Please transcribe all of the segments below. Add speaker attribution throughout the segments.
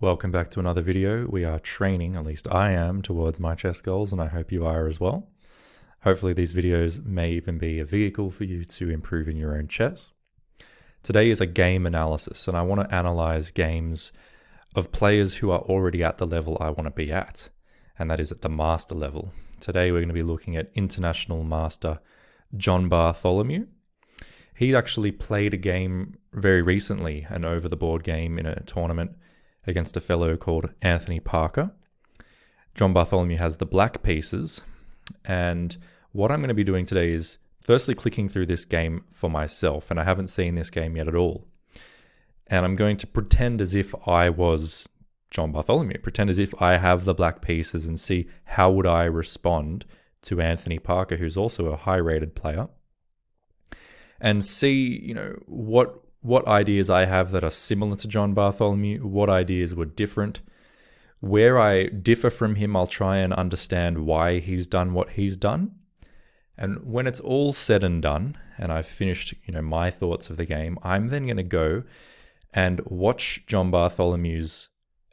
Speaker 1: Welcome back to another video. We are training, at least I am, towards my chess goals, and I hope you are as well. Hopefully these videos may even be a vehicle for you to improve in your own chess. Today is a game analysis, and I want to analyze games of players who are already at the level I want to be at, and that is at the master level. Today we're going to be looking at International Master John Bartholomew. He actually played a game very recently, an over-the-board game in a tournament against a fellow called Anthony Parker. John Bartholomew has the black pieces, and what I'm going to be doing today is firstly clicking through this game for myself, and I haven't seen this game yet at all. And I'm going to pretend as if I was John Bartholomew, pretend as if I have the black pieces and see how would I respond to Anthony Parker, who's also a high-rated player, and see, what ideas I have that are similar to John Bartholomew, what ideas were different. Where I differ from him, I'll try and understand why he's done what he's done. And when it's all said and done, and I've finished, my thoughts of the game, I'm then going to go and watch John Bartholomew's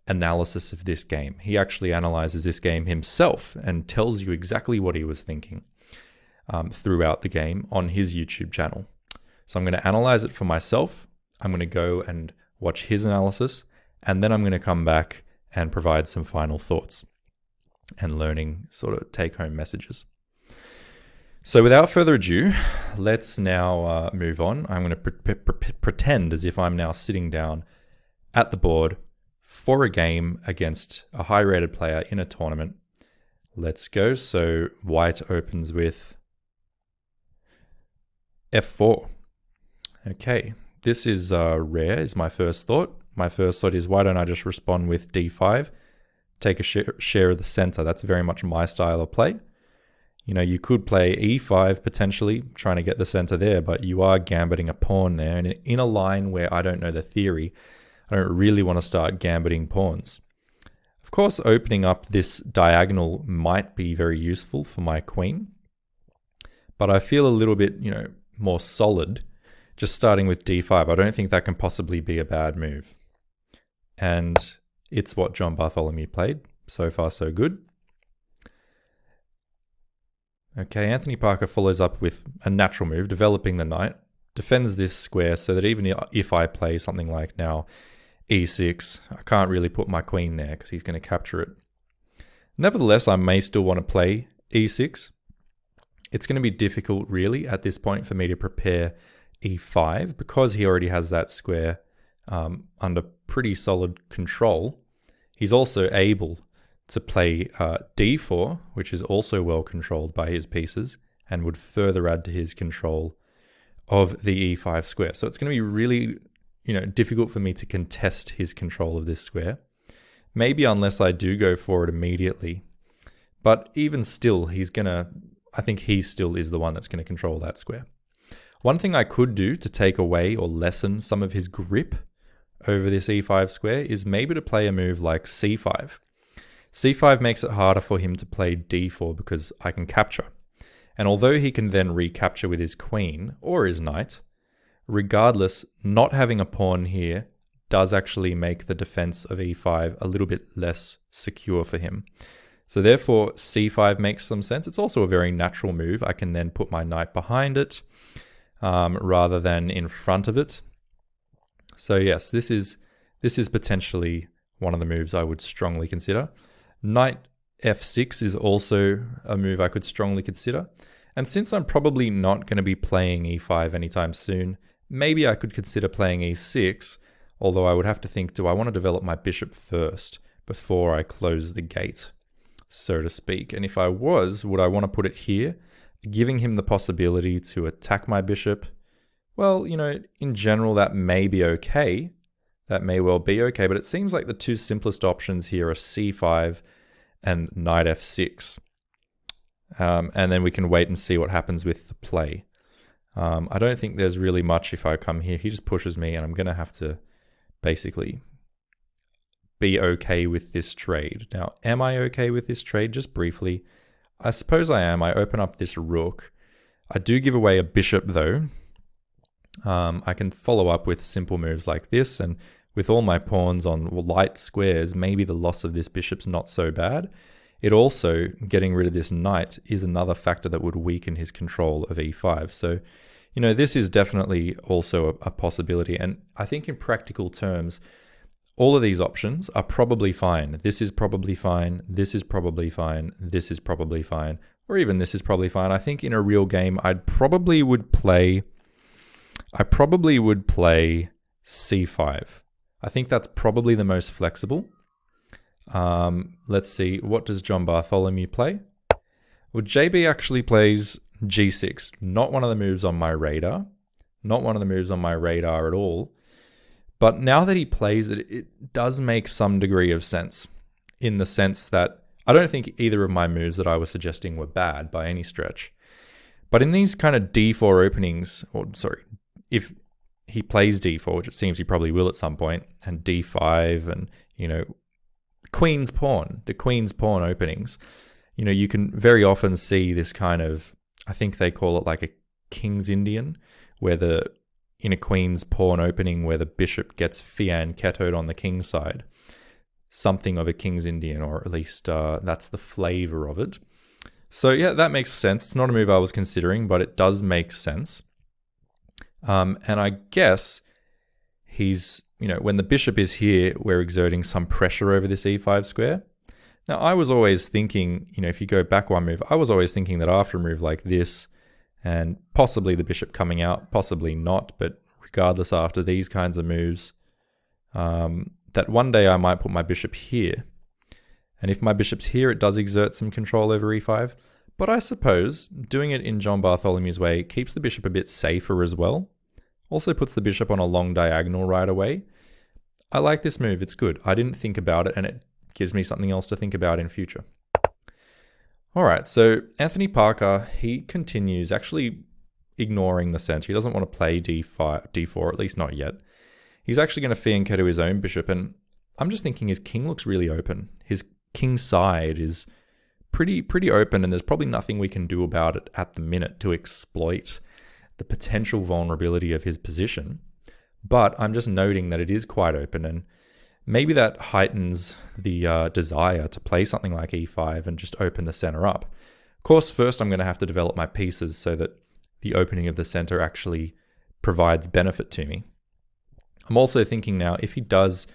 Speaker 1: analysis of this game. He actually analyzes this game himself and tells you exactly what he was thinking throughout the game on his YouTube channel. So I'm going to analyze it for myself. I'm going to go and watch his analysis, and then I'm going to come back and provide some final thoughts and learning sort of take-home messages. So without further ado, let's now move on. I'm going to pretend as if I'm now sitting down at the board for a game against a high-rated player in a tournament. Let's go. So white opens with f4. Okay, this is rare, is my first thought. My first thought is, why don't I just respond with d5, take a share of the center? That's very much my style of play. You could play e5 potentially, trying to get the center there, but you are gambiting a pawn there. And in a line where I don't know the theory, I don't really want to start gambiting pawns. Of course, opening up this diagonal might be very useful for my queen, but I feel a little bit, more solid just starting with d5. I don't think that can possibly be a bad move. And it's what John Bartholomew played. So far, so good. Okay, Anthony Parker follows up with a natural move, developing the knight, defends this square so that even if I play something like now e6, I can't really put my queen there because he's going to capture it. Nevertheless, I may still want to play e6. It's going to be difficult really at this point for me to prepare e5 because he already has that square under pretty solid control. He's also able to play d4, which is also well controlled by his pieces and would further add to his control of the e5 square. So it's going to be really, difficult for me to contest his control of this square. Maybe unless I do go for it immediately. But even still, I think he still is the one that's going to control that square. One thing I could do to take away or lessen some of his grip over this e5 square is maybe to play a move like c5. c5 makes it harder for him to play d4 because I can capture. And although he can then recapture with his queen or his knight, regardless, not having a pawn here does actually make the defense of e5 a little bit less secure for him. So therefore, c5 makes some sense. It's also a very natural move. I can then put my knight behind it rather than in front of it. So yes, this is potentially one of the moves I would strongly consider. Knight f6 is also a move I could strongly consider. And since I'm probably not going to be playing e5 anytime soon, maybe I could consider playing e6, although I would have to think, do I want to develop my bishop first before I close the gate, so to speak? And if I would I want to put it here, giving him the possibility to attack my bishop? Well, in general, that may be okay. That may well be okay, but it seems like the two simplest options here are c5 and knight f6. And then we can wait and see what happens with the play. I don't think there's really much if I come here. He just pushes me, and I'm going to have to basically be okay with this trade. Now, am I okay with this trade? Just briefly, I suppose I am. I open up this rook. I do give away a bishop, though. I can follow up with simple moves like this, and with all my pawns on light squares, maybe the loss of this bishop's not so bad. It also, getting rid of this knight is another factor that would weaken his control of e5. So, this is definitely also a possibility. And I think in practical terms, all of these options are probably fine. This is probably fine. This is probably fine. This is probably fine. Or even this is probably fine. I think in a real game, I probably would play c5. I think that's probably the most flexible. Let's see, what does John Bartholomew play? Well, JB actually plays g6, not one of the moves on my radar. Not one of the moves on my radar at all. But now that he plays it, it does make some degree of sense, in the sense that I don't think either of my moves that I was suggesting were bad by any stretch. But in these kind of d4 openings, if he plays d4, which it seems he probably will at some point, and d5 and, the queen's pawn openings, you can very often see this kind of, I think they call it like a King's Indian, where in a queen's pawn opening where the bishop gets fianchettoed on the king's side. Something of a King's Indian, or at least that's the flavor of it. So yeah, that makes sense. It's not a move I was considering, but it does make sense. And I guess he's, when the bishop is here, we're exerting some pressure over this e5 square. Now, I was always thinking, if you go back one move, I was always thinking that after a move like this, and possibly the bishop coming out, possibly not, but regardless, after these kinds of moves, that one day I might put my bishop here. And if my bishop's here, it does exert some control over e5. But I suppose doing it in John Bartholomew's way keeps the bishop a bit safer as well. Also puts the bishop on a long diagonal right away. I like this move, it's good. I didn't think about it, and it gives me something else to think about in future. All right, so Anthony Parker, he continues actually ignoring the center. He doesn't want to play d4, at least not yet. He's actually going to fianchetto his own bishop, and I'm just thinking his king looks really open. His king side is pretty open, and there's probably nothing we can do about it at the minute to exploit the potential vulnerability of his position. But I'm just noting that it is quite open, and maybe that heightens the desire to play something like e5 and just open the center up. Of course, first I'm going to have to develop my pieces so that the opening of the center actually provides benefit to me. I'm also thinking now, if he does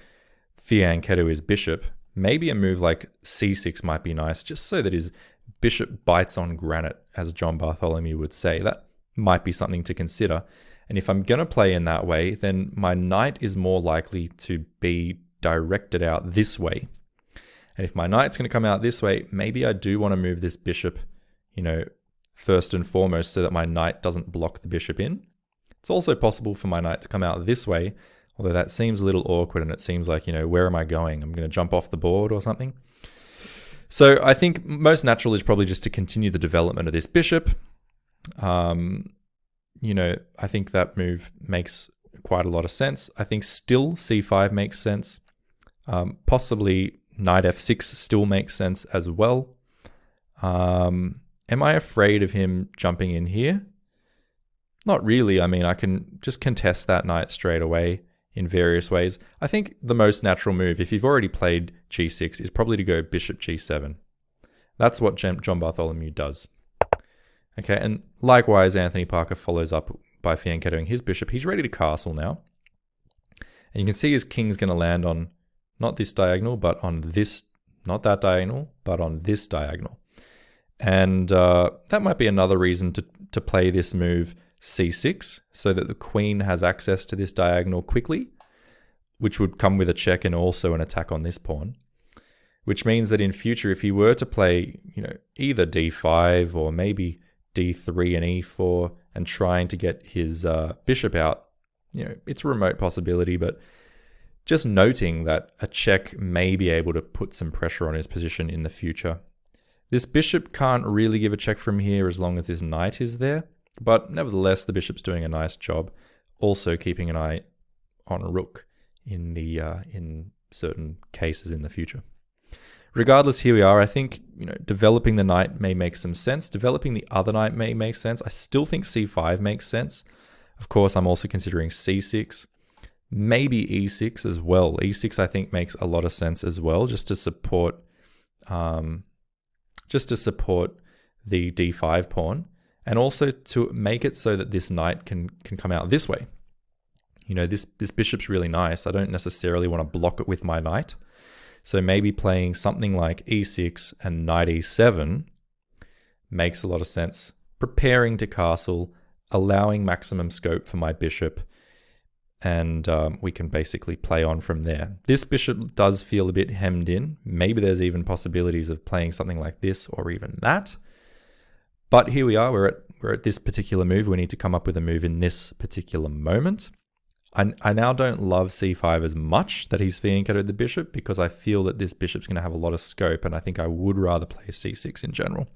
Speaker 1: fianchetto his bishop, maybe a move like c6 might be nice, just so that his bishop bites on granite, as John Bartholomew would say. That might be something to consider. And if I'm going to play in that way, then my knight is more likely to be directed out this way. And if my knight's going to come out this way, maybe I do want to move this bishop, first and foremost, so that my knight doesn't block the bishop in. It's also possible for my knight to come out this way, although that seems a little awkward, and it seems like, where am I going? I'm going to jump off the board or something. So I think most natural is probably just to continue the development of this bishop. I think that move makes quite a lot of sense. I think still c5 makes sense. Possibly knight f6 still makes sense as well. Am I afraid of him jumping in here? Not really. I mean, I can just contest that knight straight away in various ways. I think the most natural move, if you've already played g6, is probably to go bishop g7. That's what John Bartholomew does. Okay, and likewise, Anthony Parker follows up by fianchettoing his bishop. He's ready to castle now. And you can see his king's going to land on not this diagonal, but on this, not that diagonal, but on this diagonal. And that might be another reason to play this move c6, so that the queen has access to this diagonal quickly, which would come with a check and also an attack on this pawn. Which means that in future, if he were to play, either d5 or maybe d3 and e4 and trying to get his bishop out, it's a remote possibility, but just noting that a check may be able to put some pressure on his position in the future. This bishop can't really give a check from here as long as this knight is there, but nevertheless, the bishop's doing a nice job, also keeping an eye on a rook in certain cases in the future. Regardless, here we are. I think, developing the knight may make some sense. Developing the other knight may make sense. I still think c5 makes sense. Of course, I'm also considering c6. Maybe e6 as well. E6 I think makes a lot of sense as well, just to support the d5 pawn, and also to make it so that this knight can come out this way. You know, this bishop's really nice. I don't necessarily want to block it with my knight. So maybe playing something like e6 and knight e7 makes a lot of sense. Preparing to castle, allowing maximum scope for my bishop, and we can basically play on from there. This bishop does feel a bit hemmed in. Maybe there's even possibilities of playing something like this or even that. But here we are, we're at this particular move. We need to come up with a move in this particular moment. I now don't love c5 as much that he's fianchettoed the bishop, because I feel that this bishop's going to have a lot of scope, and I think I would rather play c6 in general.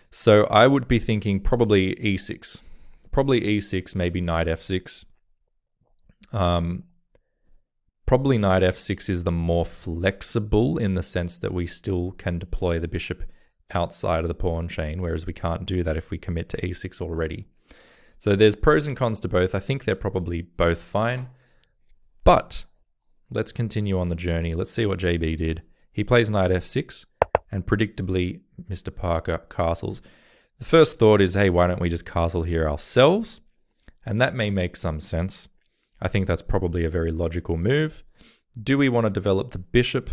Speaker 1: So I would be thinking probably e6. Probably e6, maybe knight f6. Probably knight f6 is the more flexible, in the sense that we still can deploy the bishop outside of the pawn chain, whereas we can't do that if we commit to e6 already. So there's pros and cons to both. I think they're probably both fine. But let's continue on the journey. Let's see what JB did. He plays knight f6, and predictably Mr. Parker castles. The first thought is, hey, why don't we just castle here ourselves? And that may make some sense. I think that's probably a very logical move. Do we want to develop the bishop?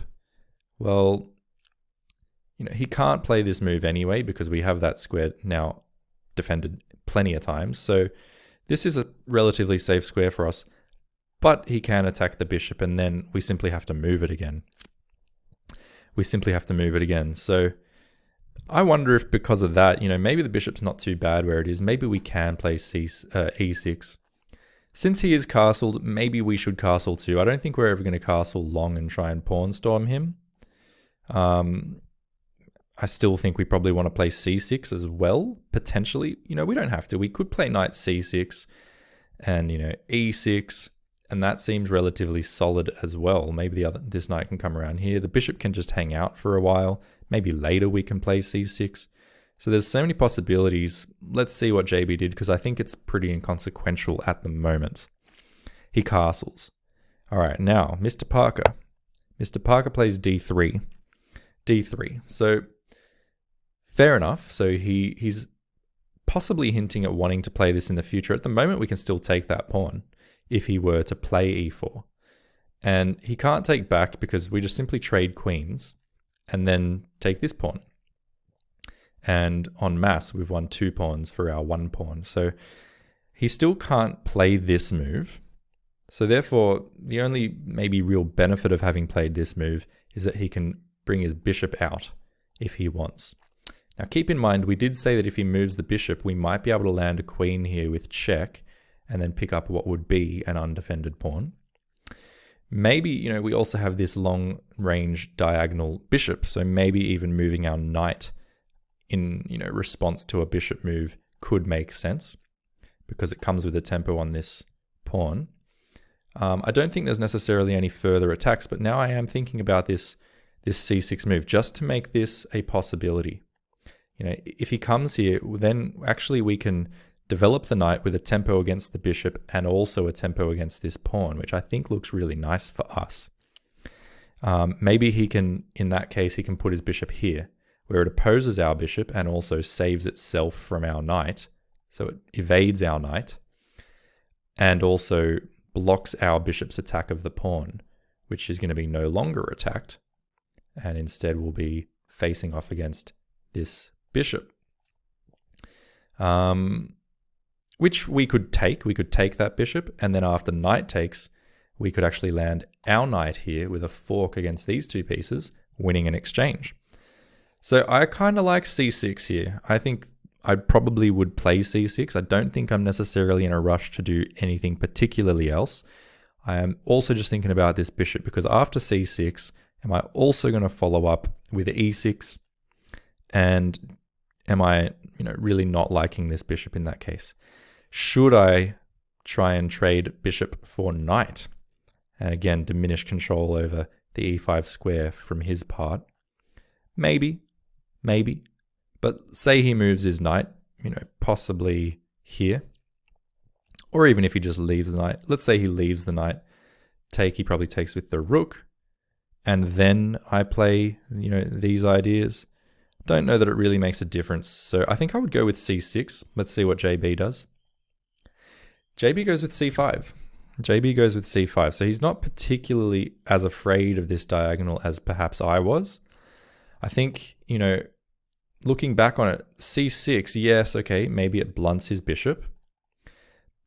Speaker 1: Well, you know, he can't play this move anyway, because we have that square now defended plenty of times. So this is a relatively safe square for us, but he can attack the bishop, and then we simply have to move it again. So I wonder if because of that, you know, maybe the bishop's not too bad where it is. Maybe we can play e6. Since he is castled, maybe we should castle too. I don't think we're ever going to castle long and try and pawn storm him. I still think we probably want to play c6 as well, potentially. You know, we don't have to. We could play knight c6 and, you know, e6, and that seems relatively solid as well. Maybe this knight can come around here. The bishop can just hang out for a while. Maybe later we can play c6. So there's so many possibilities. Let's see what JB did, because I think it's pretty inconsequential at the moment. He castles. All right, now Mr. Parker. Mr. Parker plays d3. d3. So fair enough. So he's possibly hinting at wanting to play this in the future. At the moment, we can still take that pawn if he were to play e4. And he can't take back because we just simply trade queens and then take this pawn. And en masse, we've won 2 pawns for our 1 pawn. So he still can't play this move. So therefore, the only maybe real benefit of having played this move is that he can bring his bishop out if he wants. Now keep in mind, we did say that if he moves the bishop, we might be able to land a queen here with check and then pick up what would be an undefended pawn. Maybe, you know, we also have this long range diagonal bishop, so maybe even moving our knight in, you know, response to a bishop move could make sense because it comes with a tempo on this pawn. I don't think there's necessarily any further attacks, but now I am thinking about this c6 move just to make this a possibility. You know, if he comes here, then actually we can develop the knight with a tempo against the bishop and also a tempo against this pawn, which I think looks really nice for us. Maybe he can, in that case, he can put his bishop here, where it opposes our bishop and also saves itself from our knight. So it evades our knight and also blocks our bishop's attack of the pawn, which is going to be no longer attacked and instead will be facing off against this bishop. Which we could take. We could take that bishop, and then after knight takes, we could actually land our knight here with a fork against these 2 pieces, winning an exchange. So I kind of like c6 here. I think I probably would play c6. I don't think I'm necessarily in a rush to do anything particularly else. I am also just thinking about this bishop, because after c6, am I also going to follow up with e6? And am I, you know, really not liking this bishop in that case? Should I try and trade bishop for knight? And again, diminish control over the e5 square from his part? Maybe. But say he moves his knight, you know, possibly here. Or even if he just leaves the knight. Let's say he leaves the knight. He probably takes with the rook. And then I play, these ideas. Don't know that it really makes a difference. So I think I would go with c6. Let's see what JB does. JB goes with c5. JB goes with c5. So he's not particularly as afraid of this diagonal as perhaps I was. I think, looking back on it, c6, yes, okay, maybe it blunts his bishop.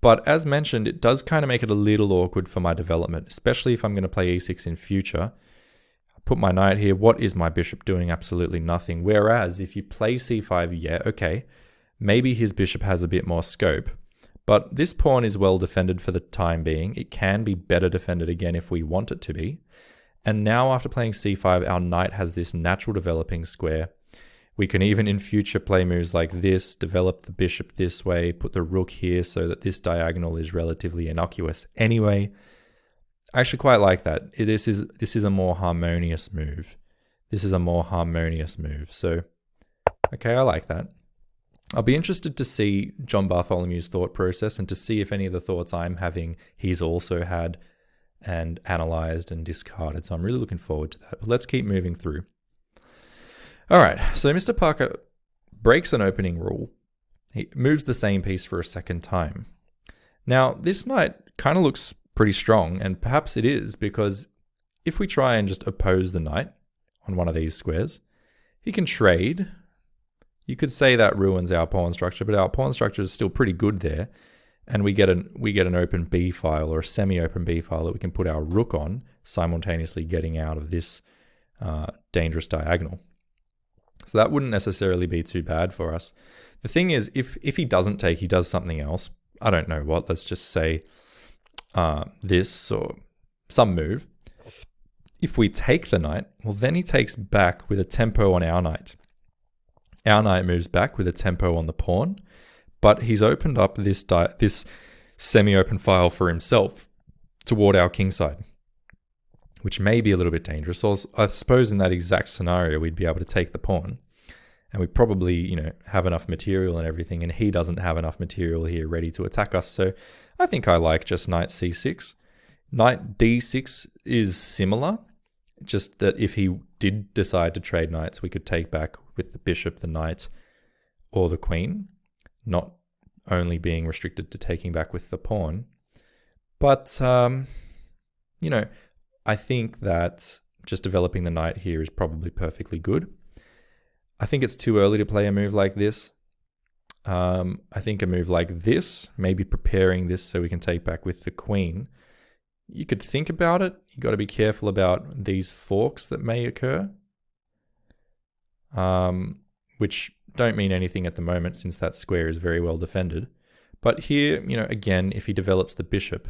Speaker 1: But as mentioned, it does kind of make it a little awkward for my development, especially if I'm going to play e6 in future. I put my knight here. What is my bishop doing? Absolutely nothing. Whereas if you play c5, yeah, okay, maybe his bishop has a bit more scope. But this pawn is well defended for the time being. It can be better defended again if we want it to be. And now after playing c5, our knight has this natural developing square. We can even in future play moves like this, develop the bishop this way, put the rook here so that this diagonal is relatively innocuous. Anyway, I actually quite like that. This is a more harmonious move. This is a more harmonious move. So, okay, I like that. I'll be interested to see John Bartholomew's thought process and to see if any of the thoughts I'm having he's also had and analyzed and discarded. So I'm really looking forward to that. But let's keep moving through. All right, so Mr. Parker breaks an opening rule. He moves the same piece for a second time. Now, this knight kind of looks pretty strong, and perhaps it is, because if we try and just oppose the knight on one of these squares, he can trade. You could say that ruins our pawn structure, but our pawn structure is still pretty good there, and we get an open B file or a semi-open B file that we can put our rook on, simultaneously getting out of this dangerous diagonal. So that wouldn't necessarily be too bad for us. The thing is, if he doesn't take, he does something else. I don't know what. Let's just say this or some move. If we take the knight, well, then he takes back with a tempo on our knight. Our knight moves back with a tempo on the pawn, but he's opened up this semi-open file for himself toward our king side, which may be a little bit dangerous. So I suppose in that exact scenario, we'd be able to take the pawn, and we probably, have enough material and everything, and he doesn't have enough material here ready to attack us. So I think I like just knight c6. Knight d6 is similar, just that if he did decide to trade knights, we could take back with the bishop, the knight, or the queen, not only being restricted to taking back with the pawn. But, I think that just developing the knight here is probably perfectly good. I think it's too early to play a move like this. I think a move like this, maybe preparing this so we can take back with the queen, you could think about it. You got to be careful about these forks that may occur, which don't mean anything at the moment since that square is very well defended. But here, again, if he develops the bishop,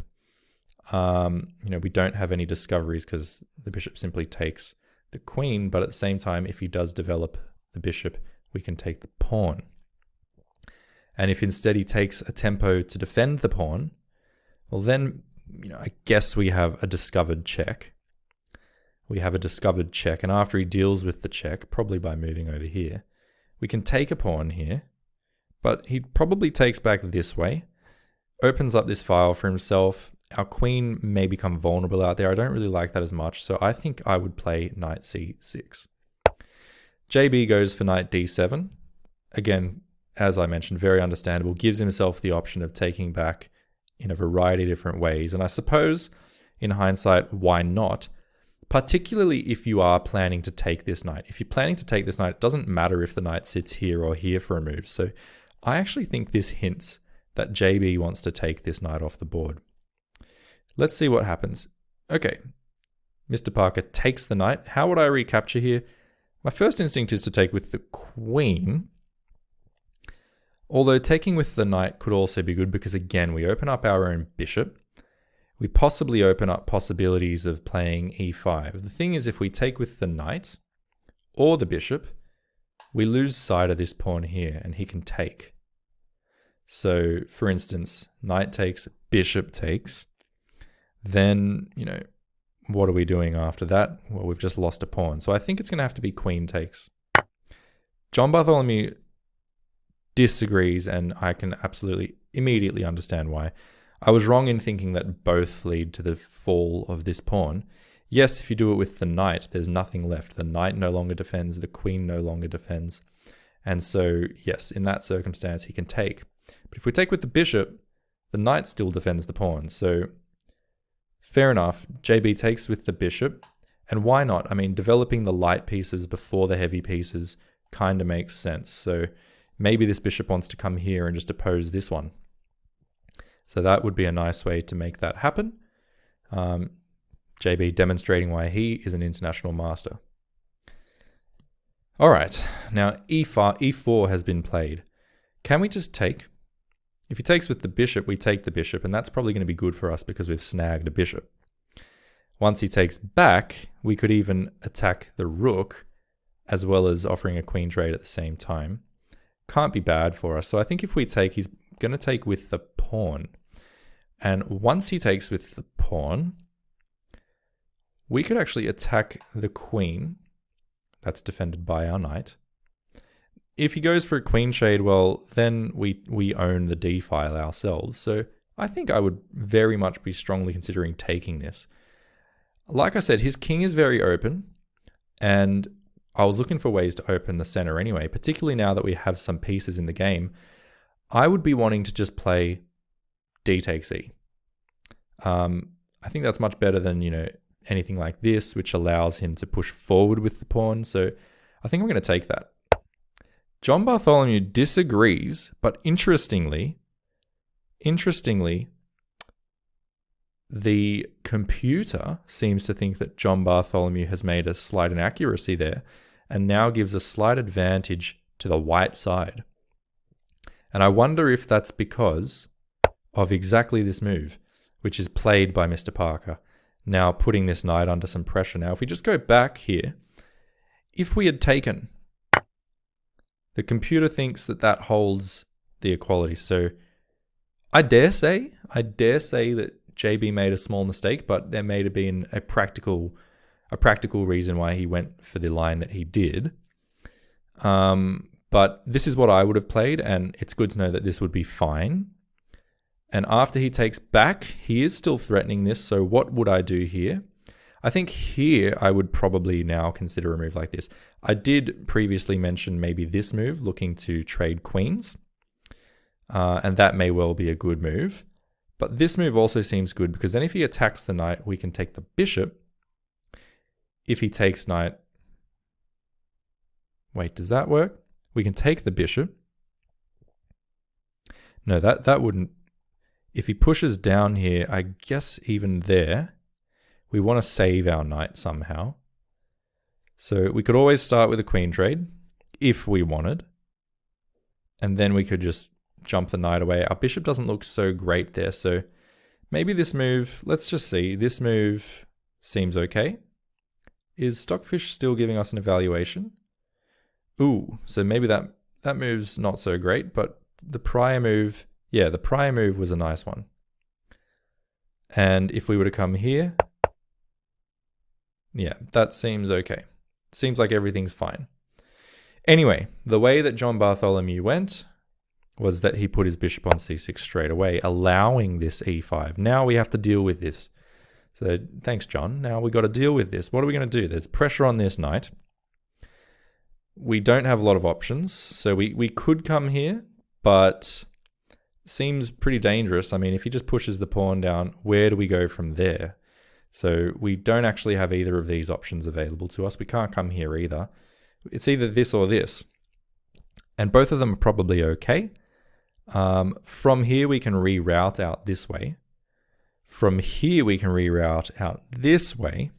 Speaker 1: we don't have any discoveries because the bishop simply takes the queen. But at the same time, if he does develop the bishop, we can take the pawn. And if instead he takes a tempo to defend the pawn, well then, I guess we have a discovered check. We have a discovered check. And after he deals with the check, probably by moving over here, we can take a pawn here, but he probably takes back this way, opens up this file for himself. Our queen may become vulnerable out there. I don't really like that as much, so I think I would play knight c6. JB goes for knight d7. Again, as I mentioned, very understandable. Gives himself the option of taking back in a variety of different ways. And I suppose, in hindsight, why not? Particularly if you are planning to take this knight. If you're planning to take this knight, it doesn't matter if the knight sits here or here for a move. So I actually think this hints that JB wants to take this knight off the board. Let's see what happens. Okay, Mr. Parker takes the knight. How would I recapture here? My first instinct is to take with the queen. Although taking with the knight could also be good because, again, we open up our own bishop. We possibly open up possibilities of playing e5. The thing is, if we take with the knight or the bishop, we lose sight of this pawn here and he can take. So, for instance, knight takes, bishop takes. Then, what are we doing after that? Well, we've just lost a pawn. So I think it's going to have to be queen takes. John Bartholomew disagrees, and I can absolutely immediately understand why. I was wrong in thinking that both lead to the fall of this pawn. Yes, if you do it with the knight, there's nothing left. The knight no longer defends, the queen no longer defends. And so, yes, in that circumstance, he can take. But if we take with the bishop, the knight still defends the pawn. So, fair enough, JB takes with the bishop. And why not? I mean, developing the light pieces before the heavy pieces kind of makes sense. So, maybe this bishop wants to come here and just oppose this one. So that would be a nice way to make that happen. JB demonstrating why he is an international master. All right, now e4 has been played. Can we just take? If he takes with the bishop, we take the bishop, and that's probably going to be good for us because we've snagged a bishop. Once he takes back, we could even attack the rook, as well as offering a queen trade at the same time. Can't be bad for us. So I think if we take, he's going to take with the pawn. And once he takes with the pawn, we could actually attack the queen. That's defended by our knight. If he goes for a queen trade, well, then we own the d file ourselves. So I think I would very much be strongly considering taking this. Like I said, his king is very open, and I was looking for ways to open the center anyway, particularly now that we have some pieces in the game. I would be wanting to just play d takes e. I think that's much better than, anything like this, which allows him to push forward with the pawn. So I think I'm going to take that. John Bartholomew disagrees, but interestingly, the computer seems to think that John Bartholomew has made a slight inaccuracy there and now gives a slight advantage to the white side. And I wonder if that's because of exactly this move, which is played by Mr. Parker, now putting this knight under some pressure. Now, if we just go back here, if we had taken, the computer thinks that that holds the equality. So I dare say that JB made a small mistake, but there may have been a practical reason why he went for the line that he did. But this is what I would have played, and it's good to know that this would be fine. And after he takes back, he is still threatening this. So what would I do here? I think here I would probably now consider a move like this. I did previously mention maybe this move, looking to trade queens. And that may well be a good move. But this move also seems good because then if he attacks the knight, we can take the bishop. If he takes knight... Wait, does that work? We can take the bishop. No, that wouldn't... If he pushes down here, I guess even there, we want to save our knight somehow. So we could always start with a queen trade, if we wanted. And then we could just jump the knight away. Our bishop doesn't look so great there, so maybe this move, let's just see, this move seems okay. Is Stockfish still giving us an evaluation? Ooh, so maybe that move's not so great, but the prior move... Yeah, the prior move was a nice one. And if we were to come here, yeah, that seems okay. Seems like everything's fine. Anyway, the way that John Bartholomew went was that he put his bishop on c6 straight away, allowing this e5. Now we have to deal with this. So thanks, John. Now we got to deal with this. What are we going to do? There's pressure on this knight. We don't have a lot of options. So we could come here, but... seems pretty dangerous. I mean, if he just pushes the pawn down, where do we go from there? So we don't actually have either of these options available to us. We can't come here either. It's either this or this. And both of them are probably okay. From here, we can reroute out this way. From here, we can reroute out this way.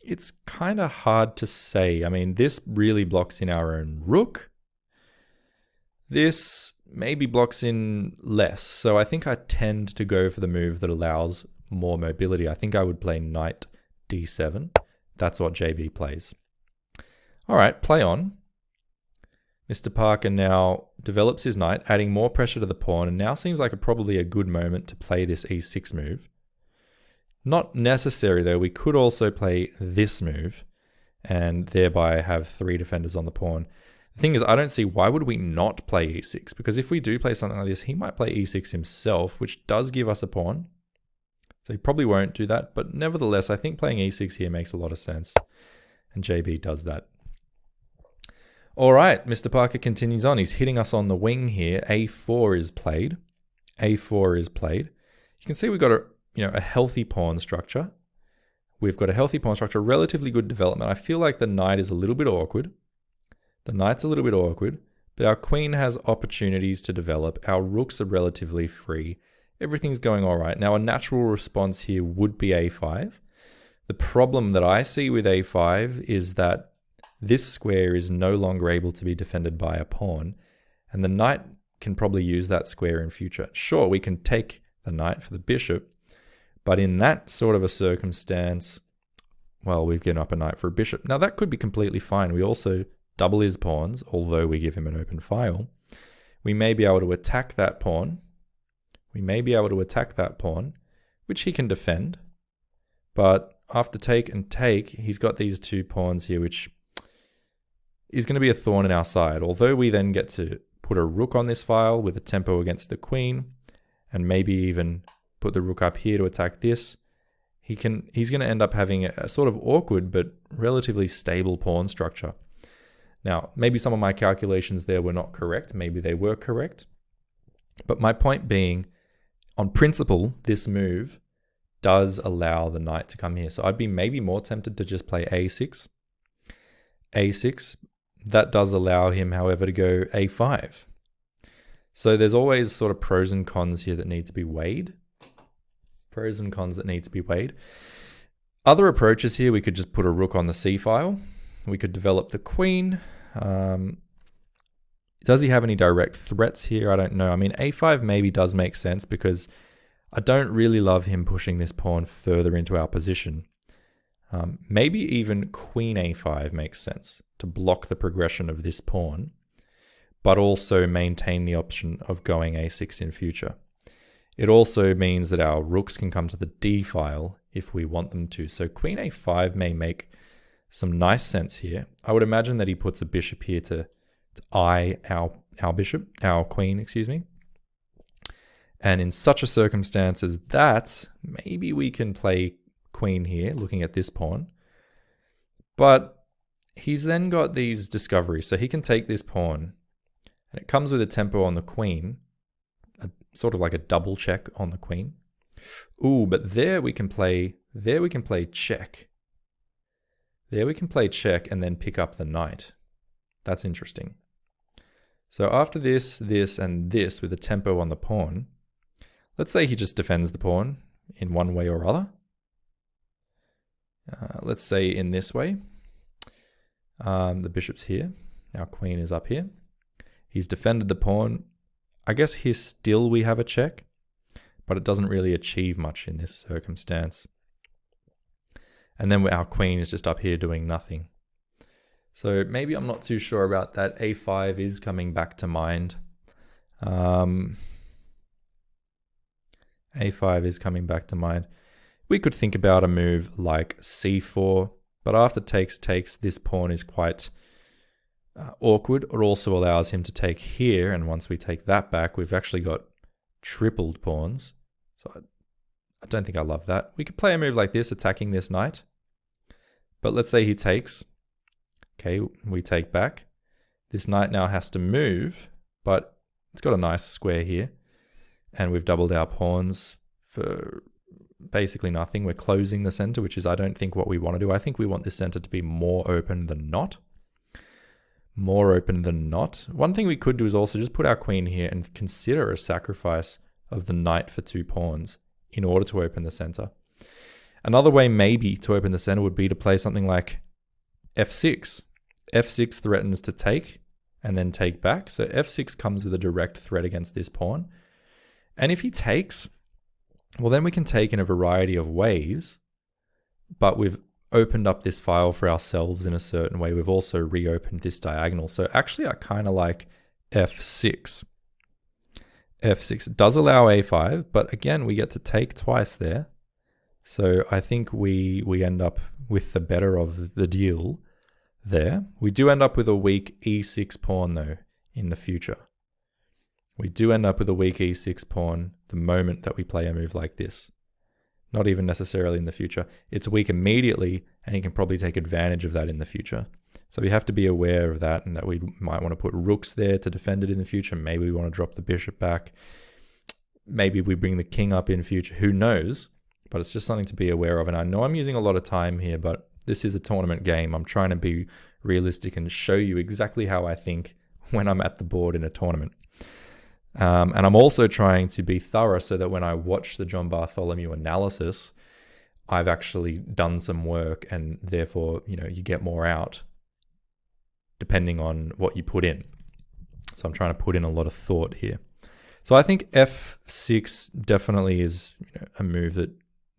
Speaker 1: It's kind of hard to say. I mean, this really blocks in our own rook. This maybe blocks in less. So I think I tend to go for the move that allows more mobility. I think I would play knight d7. That's what JB plays. All right, play on. Mr. Parker now develops his knight, adding more pressure to the pawn, and now seems like probably a good moment to play this e6 move. Not necessary though. We could also play this move and thereby have 3 defenders on the pawn. The thing is, I don't see why would we not play e6, because if we do play something like this, he might play e6 himself, which does give us a pawn. So he probably won't do that, but nevertheless, I think playing e6 here makes a lot of sense, and JB does that. All right, Mr. Parker continues on. He's hitting us on the wing here. a4 is played. a4 is played. You can see we've got a healthy pawn structure. We've got a healthy pawn structure, relatively good development. I feel like the knight is a little bit awkward. The knight's a little bit awkward, but our queen has opportunities to develop. Our rooks are relatively free. Everything's going all right. Now, a natural response here would be a5. The problem that I see with a5 is that this square is no longer able to be defended by a pawn, and the knight can probably use that square in future. Sure, we can take the knight for the bishop, but in that sort of a circumstance, well, we've given up a knight for a bishop. Now, that could be completely fine. We also double his pawns, although we give him an open file. We may be able to attack that pawn. Which he can defend. But after take and take, he's got these two pawns here, which is going to be a thorn in our side. Although we then get to put a rook on this file with a tempo against the queen, and maybe even put the rook up here to attack this, he's going to end up having a sort of awkward but relatively stable pawn structure. Now, maybe some of my calculations there were not correct. Maybe they were correct. But my point being, on principle, this move does allow the knight to come here. So I'd be maybe more tempted to just play a6. a6. That does allow him, however, to go a5. So there's always sort of pros and cons here that need to be weighed. Other approaches here, we could just put a rook on the c file. We could develop the queen. Does he have any direct threats here? I don't know. I mean, a5 maybe does make sense because I don't really love him pushing this pawn further into our position. Maybe even queen a5 makes sense to block the progression of this pawn, but also maintain the option of going a6 in future. It also means that our rooks can come to the d file if we want them to. So queen a5 may make some nice sense here. I would imagine that he puts a bishop here to eye our queen, excuse me. And in such a circumstance as that, maybe we can play queen here, looking at this pawn. But he's then got these discoveries. So he can take this pawn, and it comes with a tempo on the queen, sort of like a double check on the queen. Ooh, but there we can play check. There we can play check and then pick up the knight. That's interesting. So after this, this, and this with a tempo on the pawn, let's say he just defends the pawn in one way or other. Let's say in this way. The bishop's here. Our queen is up here. He's defended the pawn. I guess here still we have a check, but it doesn't really achieve much in this circumstance. And then our queen is just up here doing nothing. So maybe I'm not too sure about that. a5 is coming back to mind. a5 is coming back to mind. We could think about a move like c4, but after takes, this pawn is quite awkward. It also allows him to take here, and once we take that back, we've actually got tripled pawns. So I don't think I love that. We could play a move like this, attacking this knight. But let's say he takes. Okay, we take back. This knight now has to move, but it's got a nice square here. And we've doubled our pawns for basically nothing. We're closing the center, which is, I don't think, what we want to do. I think we want this center to be more open than not. More open than not. One thing we could do is also just put our queen here and consider a sacrifice of the knight for 2 pawns in order to open the center. Another way maybe to open the center would be to play something like f6. f6 threatens to take and then take back. So f6 comes with a direct threat against this pawn. And if he takes, well, then we can take in a variety of ways, but we've opened up this file for ourselves in a certain way. We've also reopened this diagonal. So actually, I kind of like f6. f6 does allow a5, but again, we get to take twice there. So I think we end up with the better of the deal there. We do end up with a weak e6 pawn though in the future. We do end up with a weak e6 pawn the moment that we play a move like this. Not even necessarily in the future. It's weak immediately, and he can probably take advantage of that in the future. So we have to be aware of that, and that we might want to put rooks there to defend it in the future. Maybe we want to drop the bishop back. Maybe we bring the king up in future. Who knows? But it's just something to be aware of. And I know I'm using a lot of time here, but this is a tournament game. I'm trying to be realistic and show you exactly how I think when I'm at the board in a tournament. And I'm also trying to be thorough so that when I watch the John Bartholomew analysis, I've actually done some work, and therefore, you get more out depending on what you put in. So I'm trying to put in a lot of thought here. So I think f6 definitely is a move that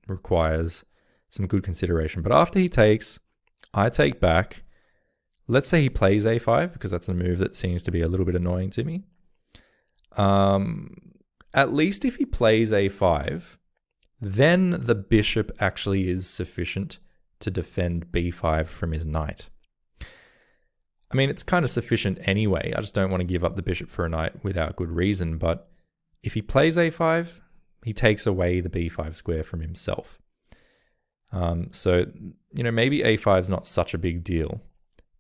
Speaker 1: requires some good consideration. But after he takes, I take back. Let's say he plays a5, because that's a move that seems to be a little bit annoying to me. At least if he plays a5, then the bishop actually is sufficient to defend b5 from his knight. I mean, it's kind of sufficient anyway. I just don't want to give up the bishop for a knight without good reason. But if he plays a5, he takes away the b5 square from himself. So, maybe a5 is not such a big deal,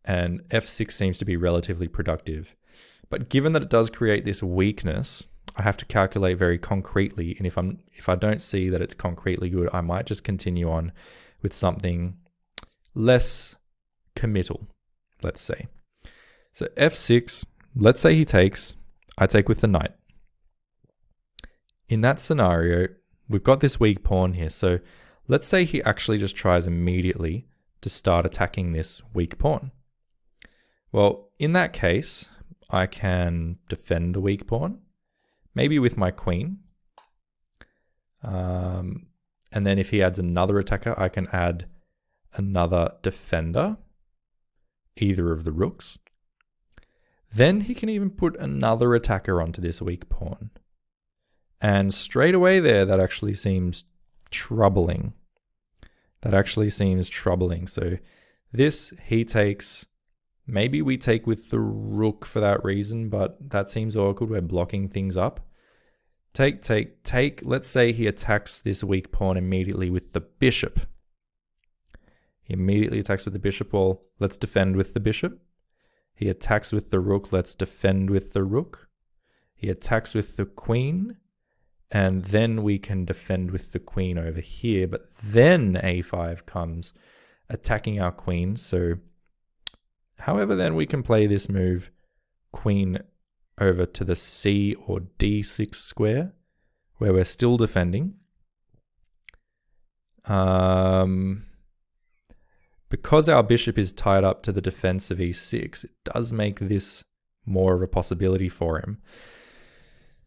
Speaker 1: and f6 seems to be relatively productive. But given that it does create this weakness, I have to calculate very concretely. And if I don't see that it's concretely good, I might just continue on with something less committal, let's say. So f6, let's say he takes, I take with the knight. In that scenario, we've got this weak pawn here. So let's say he actually just tries immediately to start attacking this weak pawn. Well, in that case, I can defend the weak pawn, maybe with my queen. And then if he adds another attacker, I can add another defender, either of the rooks. Then he can even put another attacker onto this weak pawn. And straight away there, that actually seems troubling. So this, he takes. Maybe we take with the rook for that reason, but that seems awkward. We're blocking things up. Take. Let's say he attacks this weak pawn immediately with the bishop. He immediately attacks with the bishop. Well, let's defend with the bishop. He attacks with the rook. Let's defend with the rook. He attacks with the queen. And then we can defend with the queen over here. But then a5 comes attacking our queen. So however, then we can play this move, queen over to the c or d6 square, where we're still defending. Because our bishop is tied up to the defense of e6, it does make this more of a possibility for him.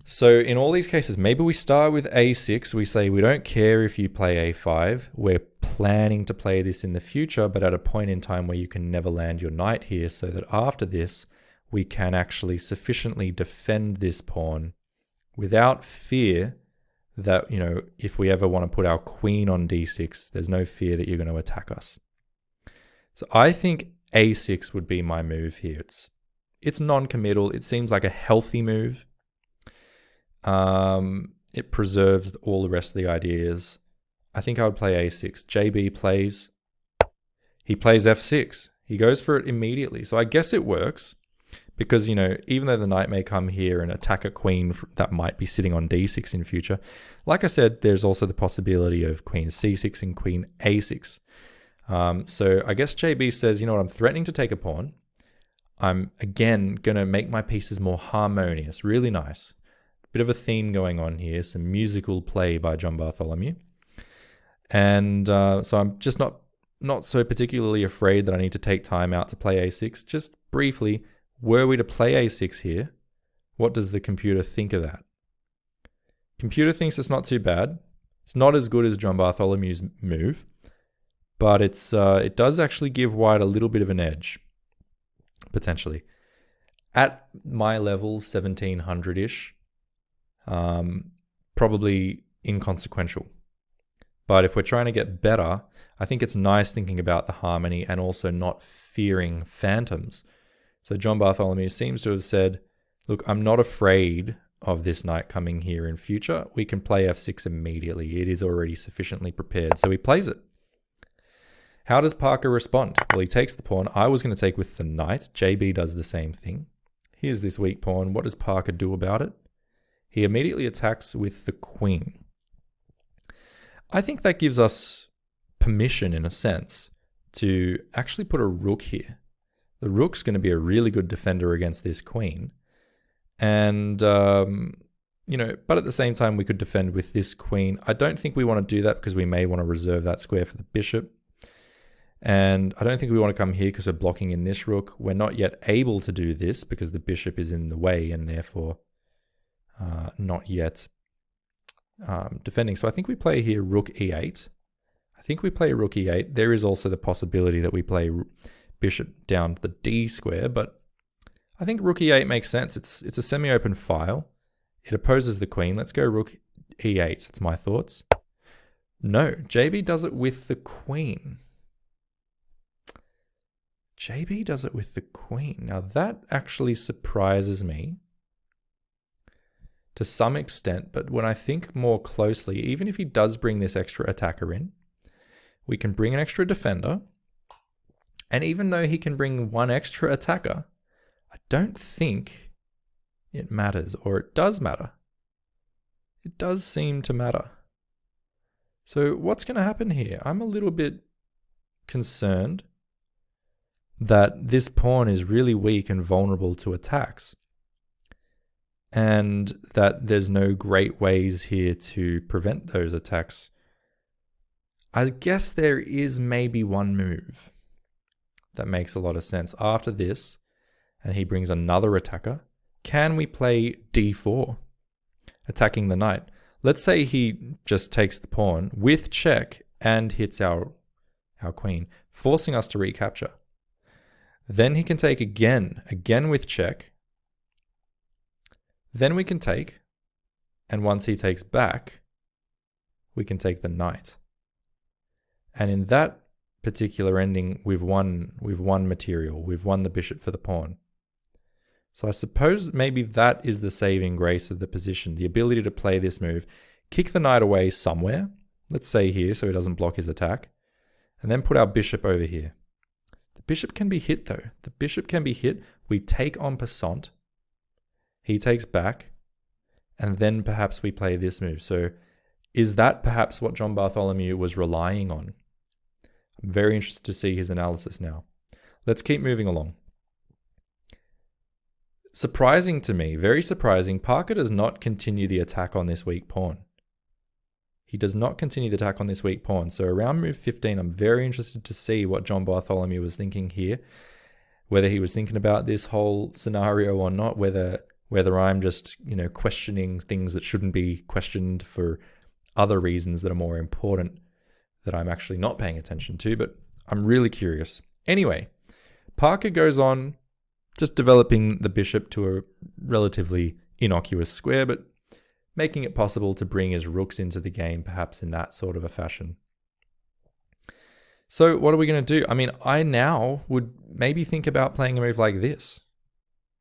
Speaker 1: So in all these cases, maybe we start with a6. We say we don't care if you play a5. We're planning to play this in the future, but at a point in time where you can never land your knight here, so that after this, we can actually sufficiently defend this pawn without fear that, if we ever want to put our queen on d6, there's no fear that you're going to attack us. So I think a6 would be my move here. It's non-committal. It seems like a healthy move. It preserves all the rest of the ideas. I think I would play a6. JB plays. He plays f6. He goes for it immediately. So I guess it works because, even though the knight may come here and attack a queen that might be sitting on d6 in future, like I said, there's also the possibility of queen c6 and queen a6. So I guess JB says, I'm threatening to take a pawn. I'm, again, going to make my pieces more harmonious, really nice. Bit of a theme going on here, some musical play by John Bartholomew. And so I'm just not so particularly afraid that I need to take time out to play a6. Just briefly, were we to play a6 here, what does the computer think of that? Computer thinks it's not too bad. It's not as good as John Bartholomew's move, but it does actually give white a little bit of an edge, potentially. At my level, 1700-ish, probably inconsequential. But if we're trying to get better, I think it's nice thinking about the harmony and also not fearing phantoms. So John Bartholomew seems to have said, look, I'm not afraid of this knight coming here in future. We can play f6 immediately. It is already sufficiently prepared. So he plays it. How does Parker respond? Well, he takes the pawn. I was going to take with the knight. JB does the same thing. Here's this weak pawn. What does Parker do about it? He immediately attacks with the queen. I think that gives us permission, in a sense, to actually put a rook here. The rook's going to be a really good defender against this queen. And, but at the same time, we could defend with this queen. I don't think we want to do that because we may want to reserve that square for the bishop. And I don't think we want to come here because we're blocking in this rook. We're not yet able to do this because the bishop is in the way and therefore not yet defending. So I think we play here rook e8. I think we play rook e8. There is also the possibility that we play bishop down to the d square, but I think rook e8 makes sense. It's a semi-open file. It opposes the queen. Let's go rook e8. That's my thoughts. No, JB does it with the queen. JB does it with the queen. Now that actually surprises me to some extent, but when I think more closely, even if he does bring this extra attacker in, we can bring an extra defender. And even though he can bring one extra attacker, I don't think it matters, or it does matter. It does seem to matter. So what's going to happen here? I'm a little bit concerned that this pawn is really weak and vulnerable to attacks, and that there's no great ways here to prevent those attacks. I guess there is maybe one move that makes a lot of sense. After this, and he brings another attacker, can we play d4, attacking the knight? Let's say he just takes the pawn with check and hits our queen, forcing us to recapture. Then he can take again with check. Then we can take, and once he takes back, we can take the knight. And in that particular ending, we've won material. We've won the bishop for the pawn. So I suppose maybe that is the saving grace of the position, the ability to play this move, kick the knight away somewhere, let's say here so he doesn't block his attack, and then put our bishop over here. The bishop can be hit though. The bishop can be hit. We take en passant. He takes back, and then perhaps we play this move. So is that perhaps what John Bartholomew was relying on? I'm very interested to see his analysis now. Let's keep moving along. Surprising to me, very surprising, Parker does not continue the attack on this weak pawn. He does not continue the attack on this weak pawn. So around move 15, I'm very interested to see what John Bartholomew was thinking here, whether he was thinking about this whole scenario or not, whether I'm just, questioning things that shouldn't be questioned for other reasons that are more important that I'm actually not paying attention to, but I'm really curious. Anyway, Parker goes on just developing the bishop to a relatively innocuous square, but making it possible to bring his rooks into the game, perhaps in that sort of a fashion. So what are we going to do? I mean, I now would maybe think about playing a move like this.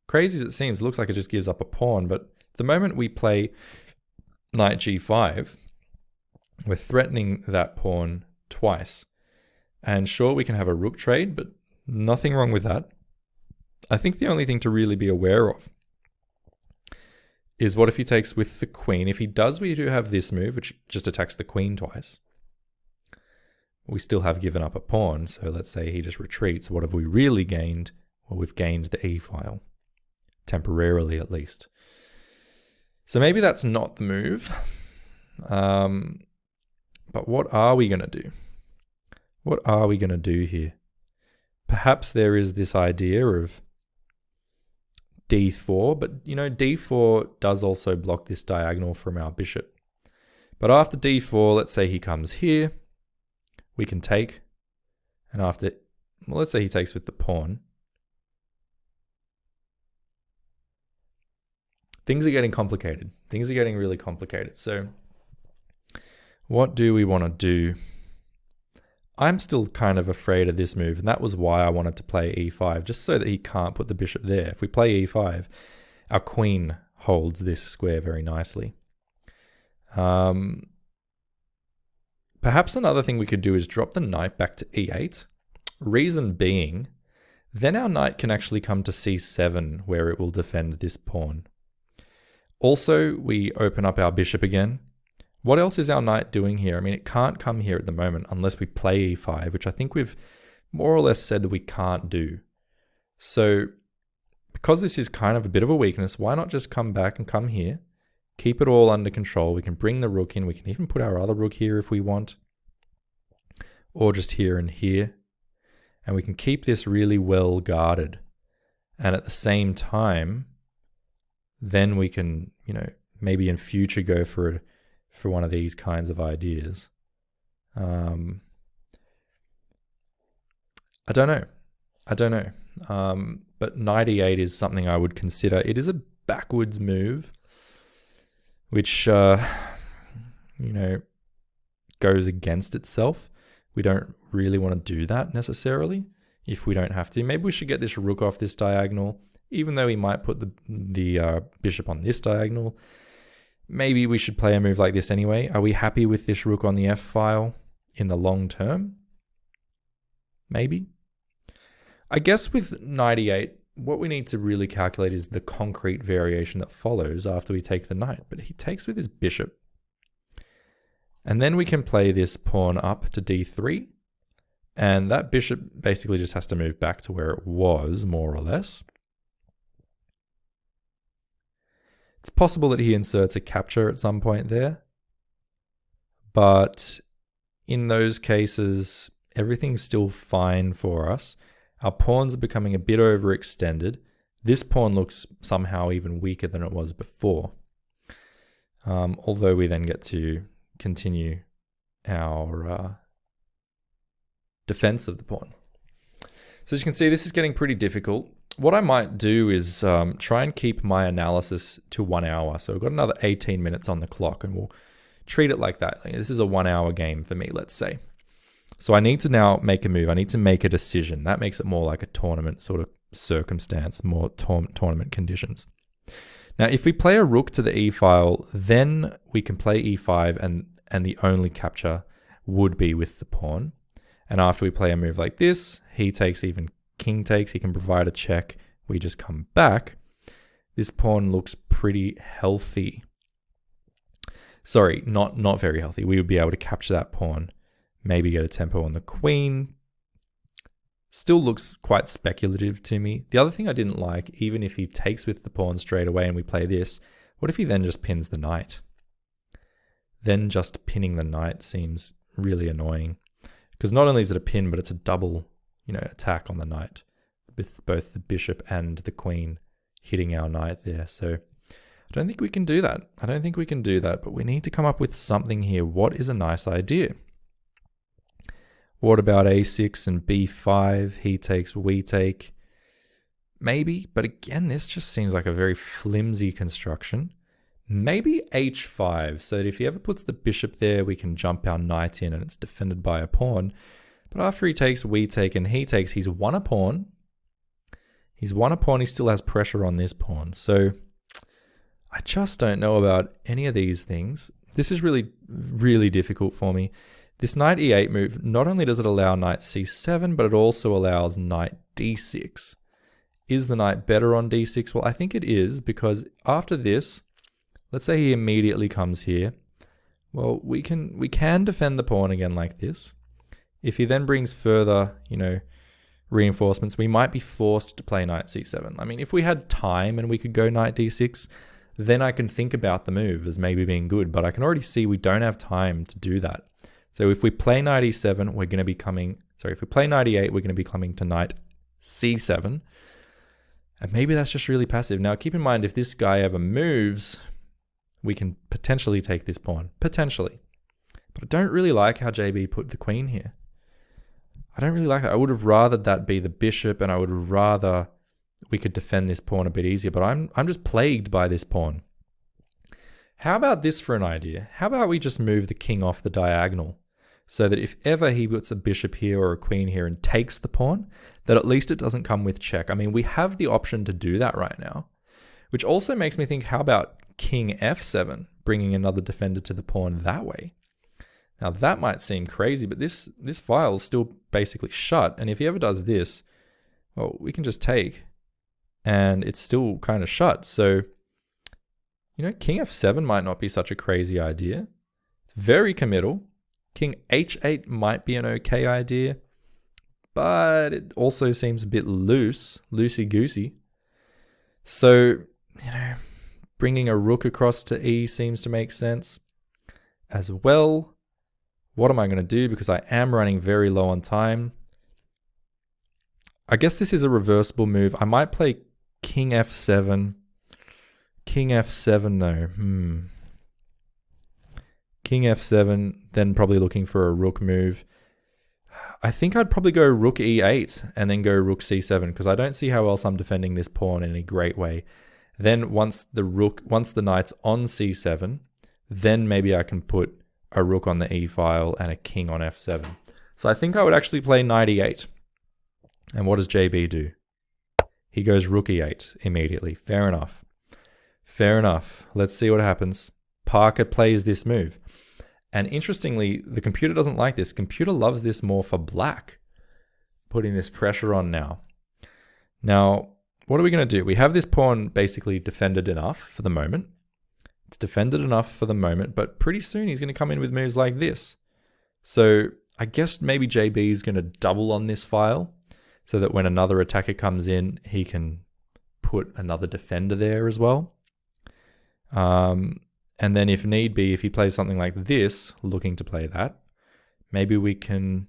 Speaker 1: Crazy as it seems, it looks like it just gives up a pawn, but the moment we play knight g5, we're threatening that pawn twice. And sure, we can have a rook trade, but nothing wrong with that. I think the only thing to really be aware of is what if he takes with the queen. If he does, we do have this move, which just attacks the queen twice. We still have given up a pawn, so let's say he just retreats. What have we really gained? Well, we've gained the e-file, temporarily at least. So maybe that's not the move. But what are we going to do? What are we going to do here? Perhaps there is this idea of d4, but d4 does also block this diagonal from our bishop. But after d4, let's say he comes here, we can take, and after, well, let's say he takes with the pawn. Things are getting complicated. Things are getting really complicated. So What do we want to do? I'm still kind of afraid of this move, and that was why I wanted to play e5, just so that he can't put the bishop there. If we play e5, our queen holds this square very nicely. Perhaps another thing we could do is drop the knight back to e8. Reason being, then our knight can actually come to c7, where it will defend this pawn. Also, we open up our bishop again. What else is our knight doing here? I mean, it can't come here at the moment unless we play e5, which I think we've more or less said that we can't do. So, because this is kind of a bit of a weakness, why not just come back and come here? Keep it all under control. We can bring the rook in. We can even put our other rook here if we want. Or just here and here. And we can keep this really well guarded. And at the same time, then we can, maybe in future go for one of these kinds of ideas. I don't know. But knight e8 is something I would consider. It is a backwards move, which, goes against itself. We don't really want to do that necessarily if we don't have to. Maybe we should get this rook off this diagonal, even though he might put the bishop on this diagonal. Maybe we should play a move like this anyway. Are we happy with this rook on the f-file in the long term? Maybe. I guess with knight e8, what we need to really calculate is the concrete variation that follows after we take the knight. But he takes with his bishop. And then we can play this pawn up to d3. And that bishop basically just has to move back to where it was, more or less. It's possible that he inserts a capture at some point there. But in those cases, everything's still fine for us. Our pawns are becoming a bit overextended. This pawn looks somehow even weaker than it was before. Although we then get to continue our defense of the pawn. So as you can see, this is getting pretty difficult. What I might do is try and keep my analysis to 1 hour. So we've got another 18 minutes on the clock, and we'll treat it like that. This is a 1 hour game for me, let's say. So I need to now make a move. I need to make a decision. That makes it more like a tournament sort of circumstance, more tournament conditions. Now, if we play a rook to the e-file, then we can play e5, and the only capture would be with the pawn. And after we play a move like this, he takes, even king takes, he can provide a check. We just come back. This pawn looks pretty healthy. Sorry, not very healthy. We would be able to capture that pawn. Maybe get a tempo on the queen. Still looks quite speculative to me. The other thing I didn't like, even if he takes with the pawn straight away and we play this, what if he then just pins the knight? Then just pinning the knight seems really annoying. Because not only is it a pin, but it's a double, attack on the knight. With both the bishop and the queen hitting our knight there. So I don't think we can do that. But we need to come up with something here. What is a nice idea? What about a6 and b5? He takes, we take. Maybe, but again, this just seems like a very flimsy construction. Maybe h5, so that if he ever puts the bishop there, we can jump our knight in and it's defended by a pawn. But after he takes, we take, and he takes, he's won a pawn. He still has pressure on this pawn. So I just don't know about any of these things. This is really, really difficult for me. This knight e8 move, not only does it allow knight c7, but it also allows knight d6. Is the knight better on d6? Well, I think it is, because after this, let's say he immediately comes here. Well, we can defend the pawn again like this. If he then brings further, reinforcements, we might be forced to play knight c7. I mean, if we had time and we could go knight d6, then I can think about the move as maybe being good, but I can already see we don't have time to do that. So if we play knight e7, we're going to be if we play knight e8, we're going to be coming to knight c7. And maybe that's just really passive. Now, keep in mind, if this guy ever moves, we can potentially take this pawn. Potentially. But I don't really like how JB put the queen here. I don't really like that. I would have rathered that be the bishop, and I would have rather we could defend this pawn a bit easier. But I'm just plagued by this pawn. How about this for an idea? How about we just move the king off the diagonal so that if ever he puts a bishop here or a queen here and takes the pawn, that at least it doesn't come with check. I mean, we have the option to do that right now, which also makes me think, how about king f7, bringing another defender to the pawn that way? Now that might seem crazy, but this file is still basically shut. And if he ever does this, well, we can just take and it's still kind of shut. So, you know, king f7 might not be such a crazy idea. It's very committal. King h8 might be an okay idea, but it also seems a bit loosey-goosey. So, you know, bringing a rook across to e seems to make sense as well. What am I going to do? Because I am running very low on time. I guess this is a reversible move. I might play king f7. King f7 though. King f7, then probably looking for a rook move. I think I'd probably go rook e8 and then go rook c7 because I don't see how else I'm defending this pawn in a great way. Then once the knight's on c7, then maybe I can put a rook on the e file and a king on f7. So I think I would actually play knight e8. And what does JB do? He goes rook e8 immediately. Fair enough. Fair enough. Let's see what happens. Parker plays this move. And interestingly, the computer doesn't like this. Computer loves this more for black. Putting this pressure on now. Now, what are we going to do? We have this pawn basically defended enough for the moment. It's defended enough for the moment, but pretty soon he's going to come in with moves like this. So I guess maybe JB is going to double on this file so that when another attacker comes in, he can put another defender there as well. And then if need be, if he plays something like this, looking to play that, maybe we can,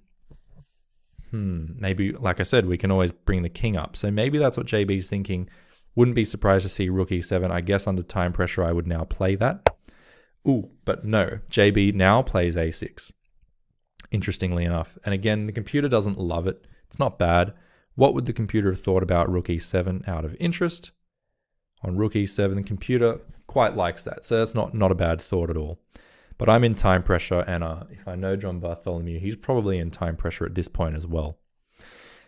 Speaker 1: maybe, like I said, we can always bring the king up. So maybe that's what JB's thinking. Wouldn't be surprised to see rook e7. I guess under time pressure, I would now play that. Ooh, but no, JB now plays a6. Interestingly enough. And again, the computer doesn't love it. It's not bad. What would the computer have thought about rook e7 out of interest? On rook e7, the computer quite likes that. So that's not a bad thought at all. But I'm in time pressure, and if I know John Bartholomew, he's probably in time pressure at this point as well.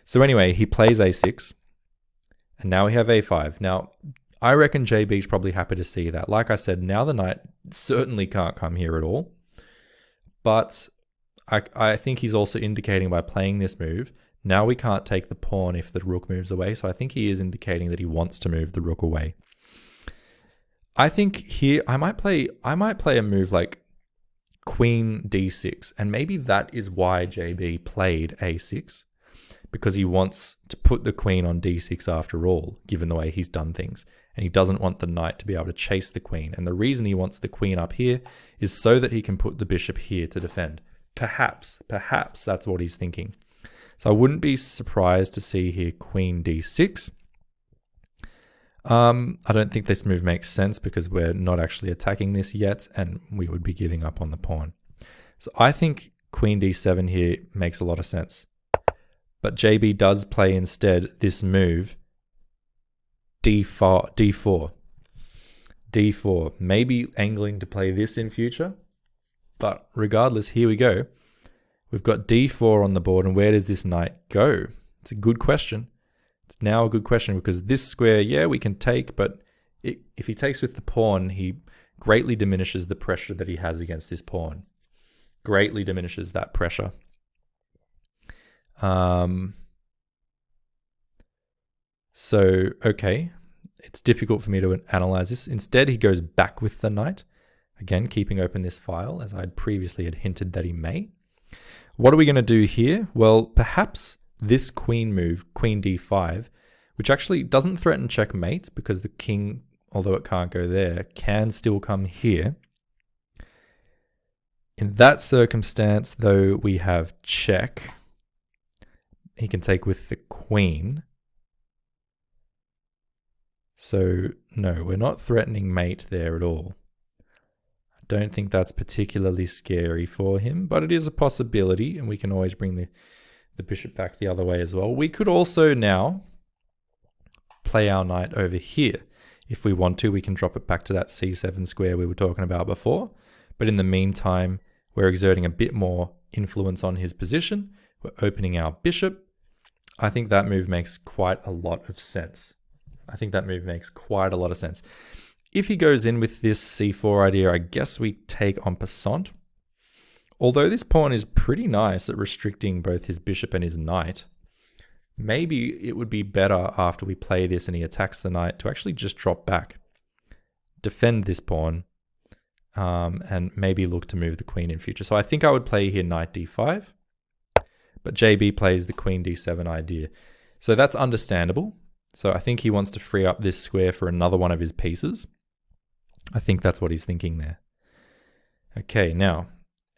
Speaker 1: So anyway, he plays a6. And now we have a5. Now, I reckon JB's probably happy to see that. Like I said, now the knight certainly can't come here at all. But I think he's also indicating by playing this move, now we can't take the pawn if the rook moves away. So I think he is indicating that he wants to move the rook away. I think here I might play a move like queen d6. And maybe that is why JB played a6. Because he wants to put the queen on d6 after all, given the way he's done things. And he doesn't want the knight to be able to chase the queen. And the reason he wants the queen up here is so that he can put the bishop here to defend. Perhaps that's what he's thinking. So I wouldn't be surprised to see here queen d6. I don't think this move makes sense because we're not actually attacking this yet, and we would be giving up on the pawn. So I think queen d7 here makes a lot of sense. But JB does play instead this move, d4. Maybe angling to play this in future. But regardless, here we go. We've got d4 on the board, and where does this knight go? It's a good question. It's now a good question because this square, yeah, we can take, but if he takes with the pawn, he greatly diminishes the pressure that he has against this pawn. Greatly diminishes that pressure. So, okay, it's difficult for me to analyze this. Instead, he goes back with the knight. Again, keeping open this file, as I previously had hinted that he may. What are we going to do here? Well, perhaps this queen move, queen d5, which actually doesn't threaten checkmate because the king, although it can't go there, can still come here. In that circumstance, though, we have check. He can take with the queen. So, no, we're not threatening mate there at all. I don't think that's particularly scary for him, but it is a possibility, and we can always bring the bishop back the other way as well. We could also now play our knight over here. If we want to, we can drop it back to that c7 square we were talking about before. But in the meantime, we're exerting a bit more influence on his position. We're opening our bishop. I think that move makes quite a lot of sense. If he goes in with this c4 idea, I guess we take en passant. Although this pawn is pretty nice at restricting both his bishop and his knight, maybe it would be better after we play this and he attacks the knight to actually just drop back, defend this pawn, and maybe look to move the queen in future. So I think I would play here knight d5, but JB plays the queen d7 idea. So that's understandable. So I think he wants to free up this square for another one of his pieces. I think that's what he's thinking there. Okay, now,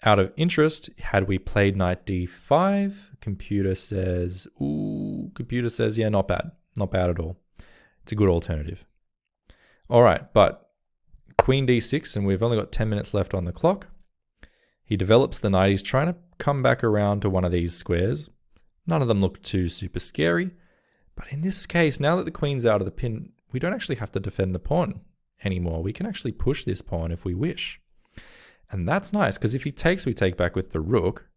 Speaker 1: out of interest, had we played knight d5, computer says, yeah, not bad. Not bad at all. It's a good alternative. All right, but queen d6, and we've only got 10 minutes left on the clock. He develops the knight. He's trying to come back around to one of these squares. None of them look too super scary. But in this case, now that the queen's out of the pin, we don't actually have to defend the pawn anymore. We can actually push this pawn if we wish. And that's nice, because if he takes, we take back with the rook.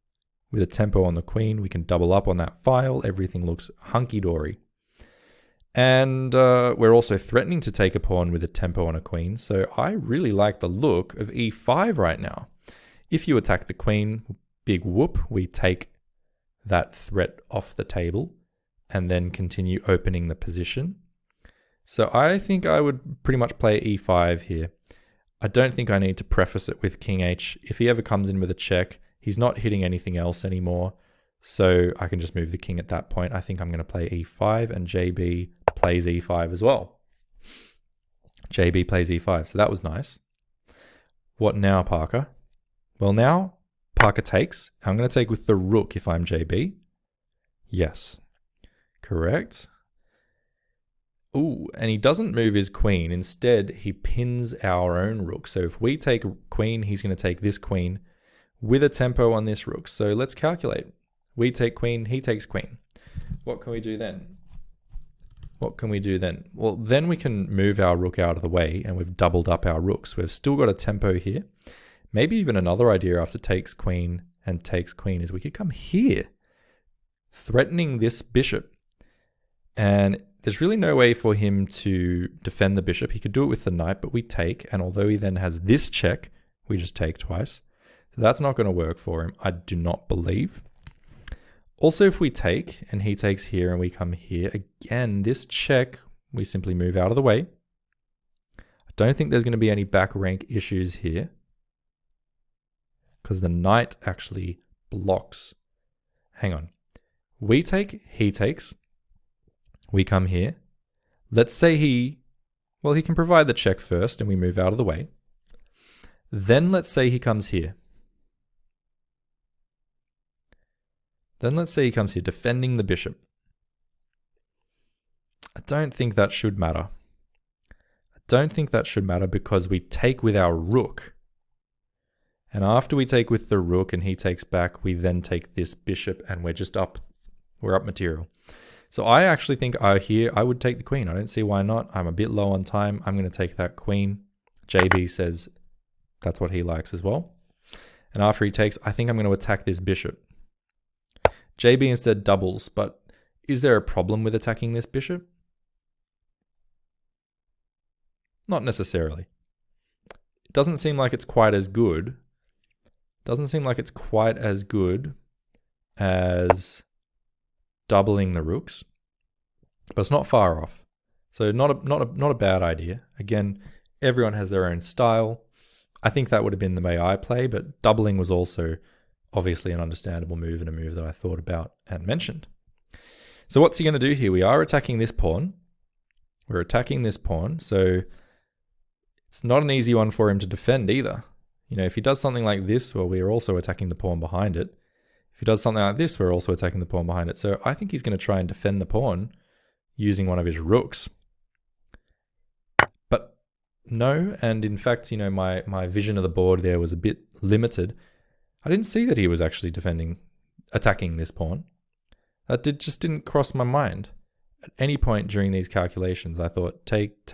Speaker 1: With a tempo on the queen, we can double up on that file. Everything looks hunky-dory. And we're also threatening to take a pawn with a tempo on a queen. So I really like the look of e5 right now. If you attack the queen, big whoop, we take that threat off the table and then continue opening the position. So I think I would pretty much play e5 here. I don't think I need to preface it with king h. If he ever comes in with a check, he's not hitting anything else anymore. So I can just move the king at that point. I think I'm going to play e5, and JB plays e5 as well. JB plays e5, so that was nice. What now, Parker? Well, now Parker takes. I'm going to take with the rook if I'm JB. Yes, correct. Ooh, and he doesn't move his queen. Instead, he pins our own rook. So if we take queen, he's going to take this queen with a tempo on this rook. So let's calculate. We take queen, he takes queen. What can we do then? Well, then we can move our rook out of the way, and we've doubled up our rooks. We've still got a tempo here. Maybe even another idea after takes queen and takes queen is we could come here, threatening this bishop. And there's really no way for him to defend the bishop. He could do it with the knight, but we take, and although he then has this check, we just take twice. So that's not going to work for him, I do not believe. Also, if we take, and he takes here, and we come here, again, this check, we simply move out of the way. I don't think there's going to be any back rank issues here, because the knight actually blocks. Hang on. We take, he takes. We come here. Let's say he can provide the check first and we move out of the way. Then let's say he comes here. Defending the bishop. I don't think that should matter. Because we take with our rook. And after we take with the rook and he takes back, we then take this bishop and we're up material. So I actually think I would take the queen. I don't see why not. I'm a bit low on time. I'm going to take that queen. JB says that's what he likes as well. And after he takes, I think I'm going to attack this bishop. JB instead doubles, but is there a problem with attacking this bishop? Not necessarily. It doesn't seem like it's quite as good. As doubling the rooks, but it's not far off. So not a bad idea. Again, everyone has their own style. I think that would have been the way I play, but doubling was also obviously an understandable move and a move that I thought about and mentioned. So what's he going to do here? We are attacking this pawn. So it's not an easy one for him to defend either. If he does something like this, well, we are also attacking the pawn behind it. If he does something like this, we're also attacking the pawn behind it. So I think he's going to try and defend the pawn using one of his rooks. But no, and in fact, my vision of the board there was a bit limited. I didn't see that he was actually attacking this pawn. That just didn't cross my mind. At any point during these calculations, I thought take,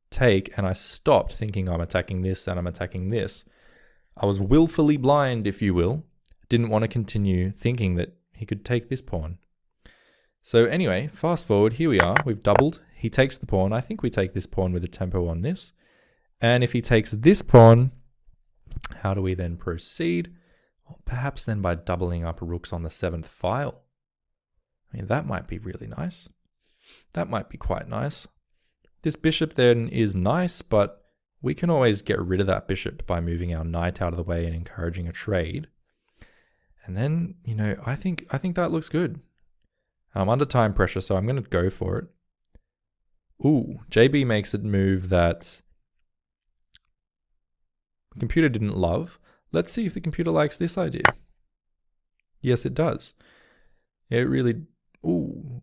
Speaker 1: take and I stopped thinking I'm attacking this and I'm attacking this. I was willfully blind, if you will. Didn't want to continue thinking that he could take this pawn. So anyway, fast forward, here we are. We've doubled. He takes the pawn. I think we take this pawn with a tempo on this. And if he takes this pawn, how do we then proceed? Well, perhaps then by doubling up rooks on the 7th file. I mean, that might be really nice. That might be quite nice. This bishop then is nice, but we can always get rid of that bishop by moving our knight out of the way and encouraging a trade. And then, you know, I think that looks good. And I'm under time pressure, so I'm going to go for it. Ooh, JB makes a move that the computer didn't love. Let's see if the computer likes this idea. Yes, it does. It really... Ooh.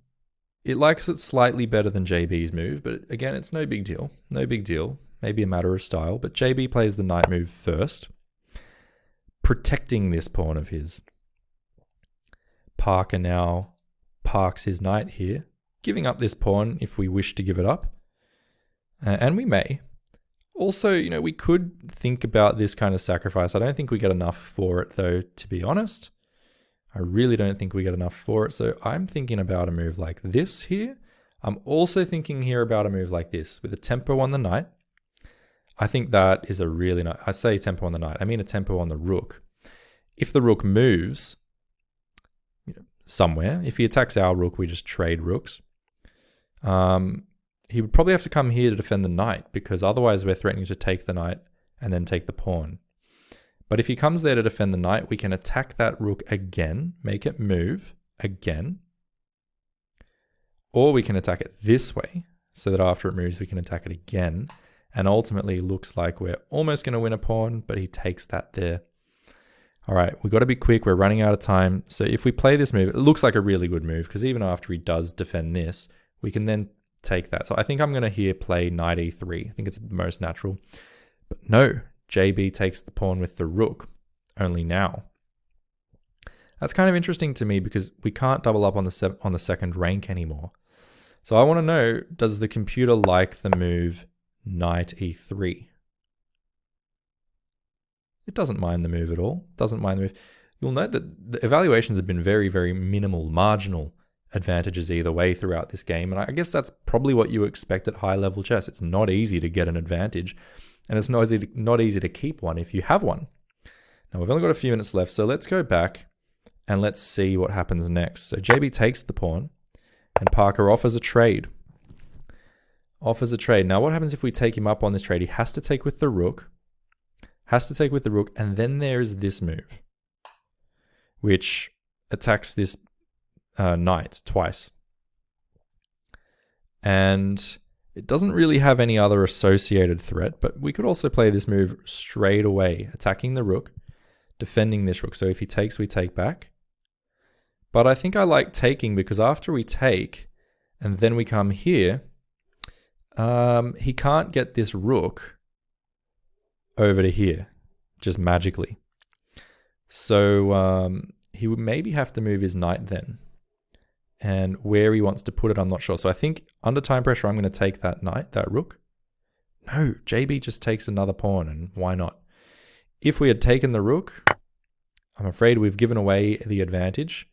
Speaker 1: It likes it slightly better than JB's move, but again, it's no big deal. No big deal. Maybe a matter of style, but JB plays the knight move first, protecting this pawn of his. Parker now parks his knight here, giving up this pawn if we wish to give it up. And we may. Also, you know, we could think about this kind of sacrifice. I don't think we get enough for it, though, to be honest. I really don't think we get enough for it. So I'm thinking about a move like this here. I'm also thinking here about a move like this with a tempo on the knight. I think that is a really nice... I say tempo on the knight. I mean a tempo on the rook. If the rook moves, you know, somewhere, if he attacks our rook, we just trade rooks. He would probably have to come here to defend the knight, because otherwise we're threatening to take the knight and then take the pawn. But if he comes there to defend the knight, we can attack that rook again, make it move again. Or we can attack it this way, so that after it moves, we can attack it again. And ultimately looks like we're almost going to win a pawn, but he takes that there. All right, we've got to be quick. We're running out of time. So if we play this move, it looks like a really good move, because even after he does defend this, we can then take that. So I think I'm going to here play knight e3. I think it's most natural. But no, JB takes the pawn with the rook, only now. That's kind of interesting to me, because we can't double up on the second rank anymore. So I want to know, does the computer like the move knight e3? It doesn't mind the move at all. Doesn't mind the move. You'll note that the evaluations have been very, very minimal, marginal advantages either way throughout this game. And I guess that's probably what you expect at high-level chess. It's not easy to get an advantage, and it's not easy to keep one if you have one. Now, we've only got a few minutes left, so let's go back and let's see what happens next. So JB takes the pawn, and Parker offers a trade. Offers a trade. Now, what happens if we take him up on this trade? He has to take with the rook. And then there's this move, which attacks this knight twice. And it doesn't really have any other associated threat, but we could also play this move straight away, attacking the rook, defending this rook. So if he takes, we take back. But I think I like taking, because after we take, and then we come here, he can't get this rook over to here, just magically. So he would maybe have to move his knight then. And where he wants to put it, I'm not sure. So I think under time pressure, I'm going to take that knight, that rook. No, JB just takes another pawn, and why not? If we had taken the rook, I'm afraid we've given away the advantage.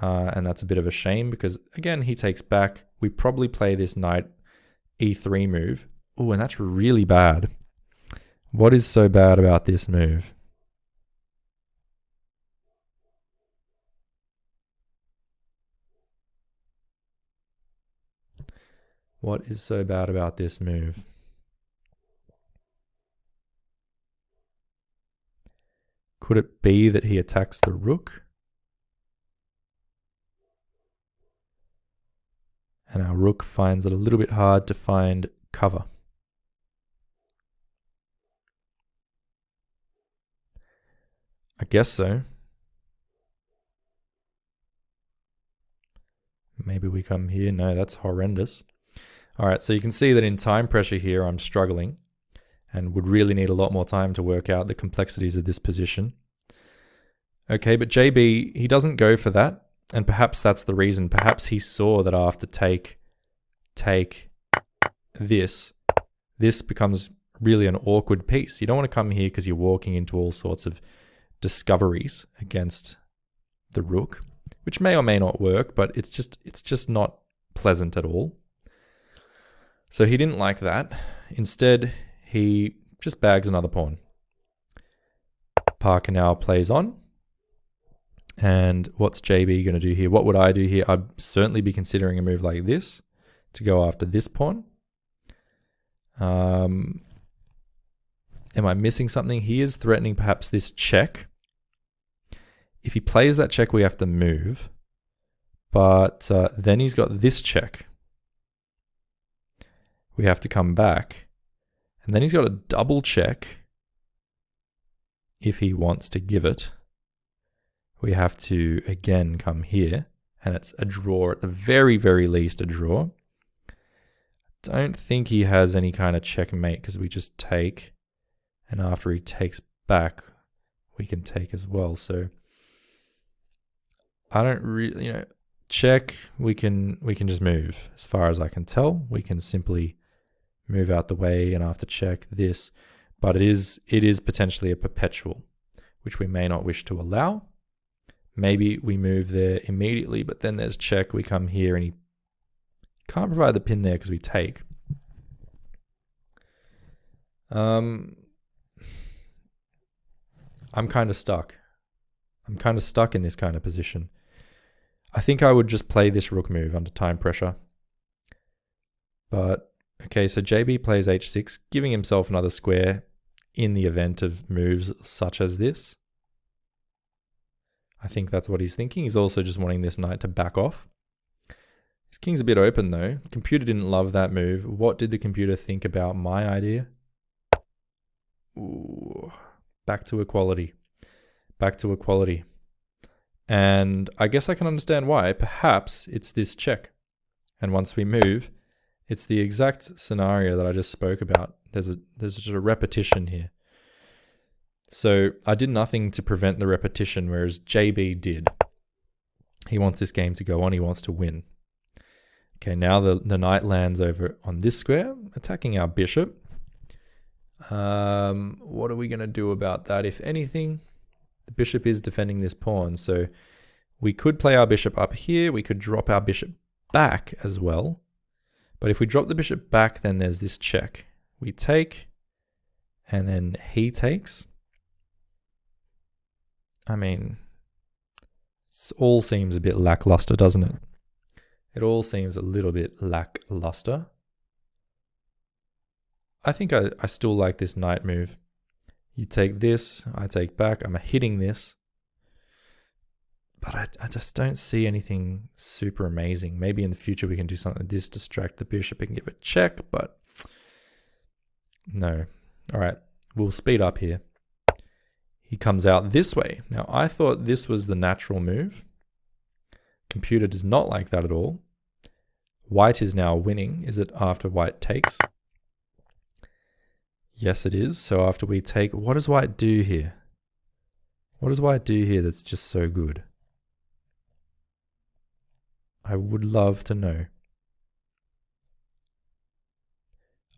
Speaker 1: And that's a bit of a shame, because again, he takes back. We probably play this knight e3 move. Oh, and that's really bad. What is so bad about this move? What is so bad about this move? Could it be that he attacks the rook? And our rook finds it a little bit hard to find cover. I guess so. Maybe we come here. No, that's horrendous. All right, so you can see that in time pressure here, I'm struggling and would really need a lot more time to work out the complexities of this position. Okay, but JB, he doesn't go for that. And perhaps that's the reason. Perhaps he saw that after take this this becomes really an awkward piece. You don't want to come here because you're walking into all sorts of discoveries against the rook, which may or may not work, but it's just not pleasant at all. So he didn't like that. Instead, he just bags another pawn. Parker now plays on. And what's JB going to do here? What would I do here? I'd certainly be considering a move like this to go after this pawn. Am I missing something? He is threatening perhaps this check. If he plays that check, we have to move. But then he's got this check. We have to come back. And then he's got a double check. If he wants to give it, we have to again come here. And it's a draw, at the very, very least a draw. Don't think he has any kind of checkmate because we just take. And after he takes back, we can take as well. So I don't really, check, we can just move. As far as I can tell, we can simply move out the way and after check this, but it is potentially a perpetual, which we may not wish to allow. Maybe we move there immediately, but then there's check, we come here and he can't provide the pin there because we take. I'm kind of stuck. I'm kind of stuck in this kind of position. I think I would just play this rook move under time pressure. But, okay, so JB plays h6, giving himself another square in the event of moves such as this. I think that's what he's thinking. He's also just wanting this knight to back off. His king's a bit open though. Computer didn't love that move. What did the computer think about my idea? Ooh, back to equality. Back to equality. And I guess I can understand why. Perhaps it's this check. And once we move, it's the exact scenario that I just spoke about. There's just a repetition here. So I did nothing to prevent the repetition, whereas JB did. He wants this game to go on. He wants to win. Okay, now the knight lands over on this square, attacking our bishop. What are we going to do about that? If anything, the bishop is defending this pawn. So we could play our bishop up here. We could drop our bishop back as well. But if we drop the bishop back, then there's this check. We take, and then he takes. I mean, it all seems a bit lackluster, doesn't it? It all seems a little bit lackluster. I think I still like this knight move. You take this, I take back, I'm hitting this. But I just don't see anything super amazing. Maybe in the future we can do something like this, distract the bishop and give it a check, but no. All right, we'll speed up here. He comes out this way. Now, I thought this was the natural move. Computer does not like that at all. White is now winning. Is it after white takes? Yes, it is. So after we take, what does white do here? What does white do here that's just so good? I would love to know.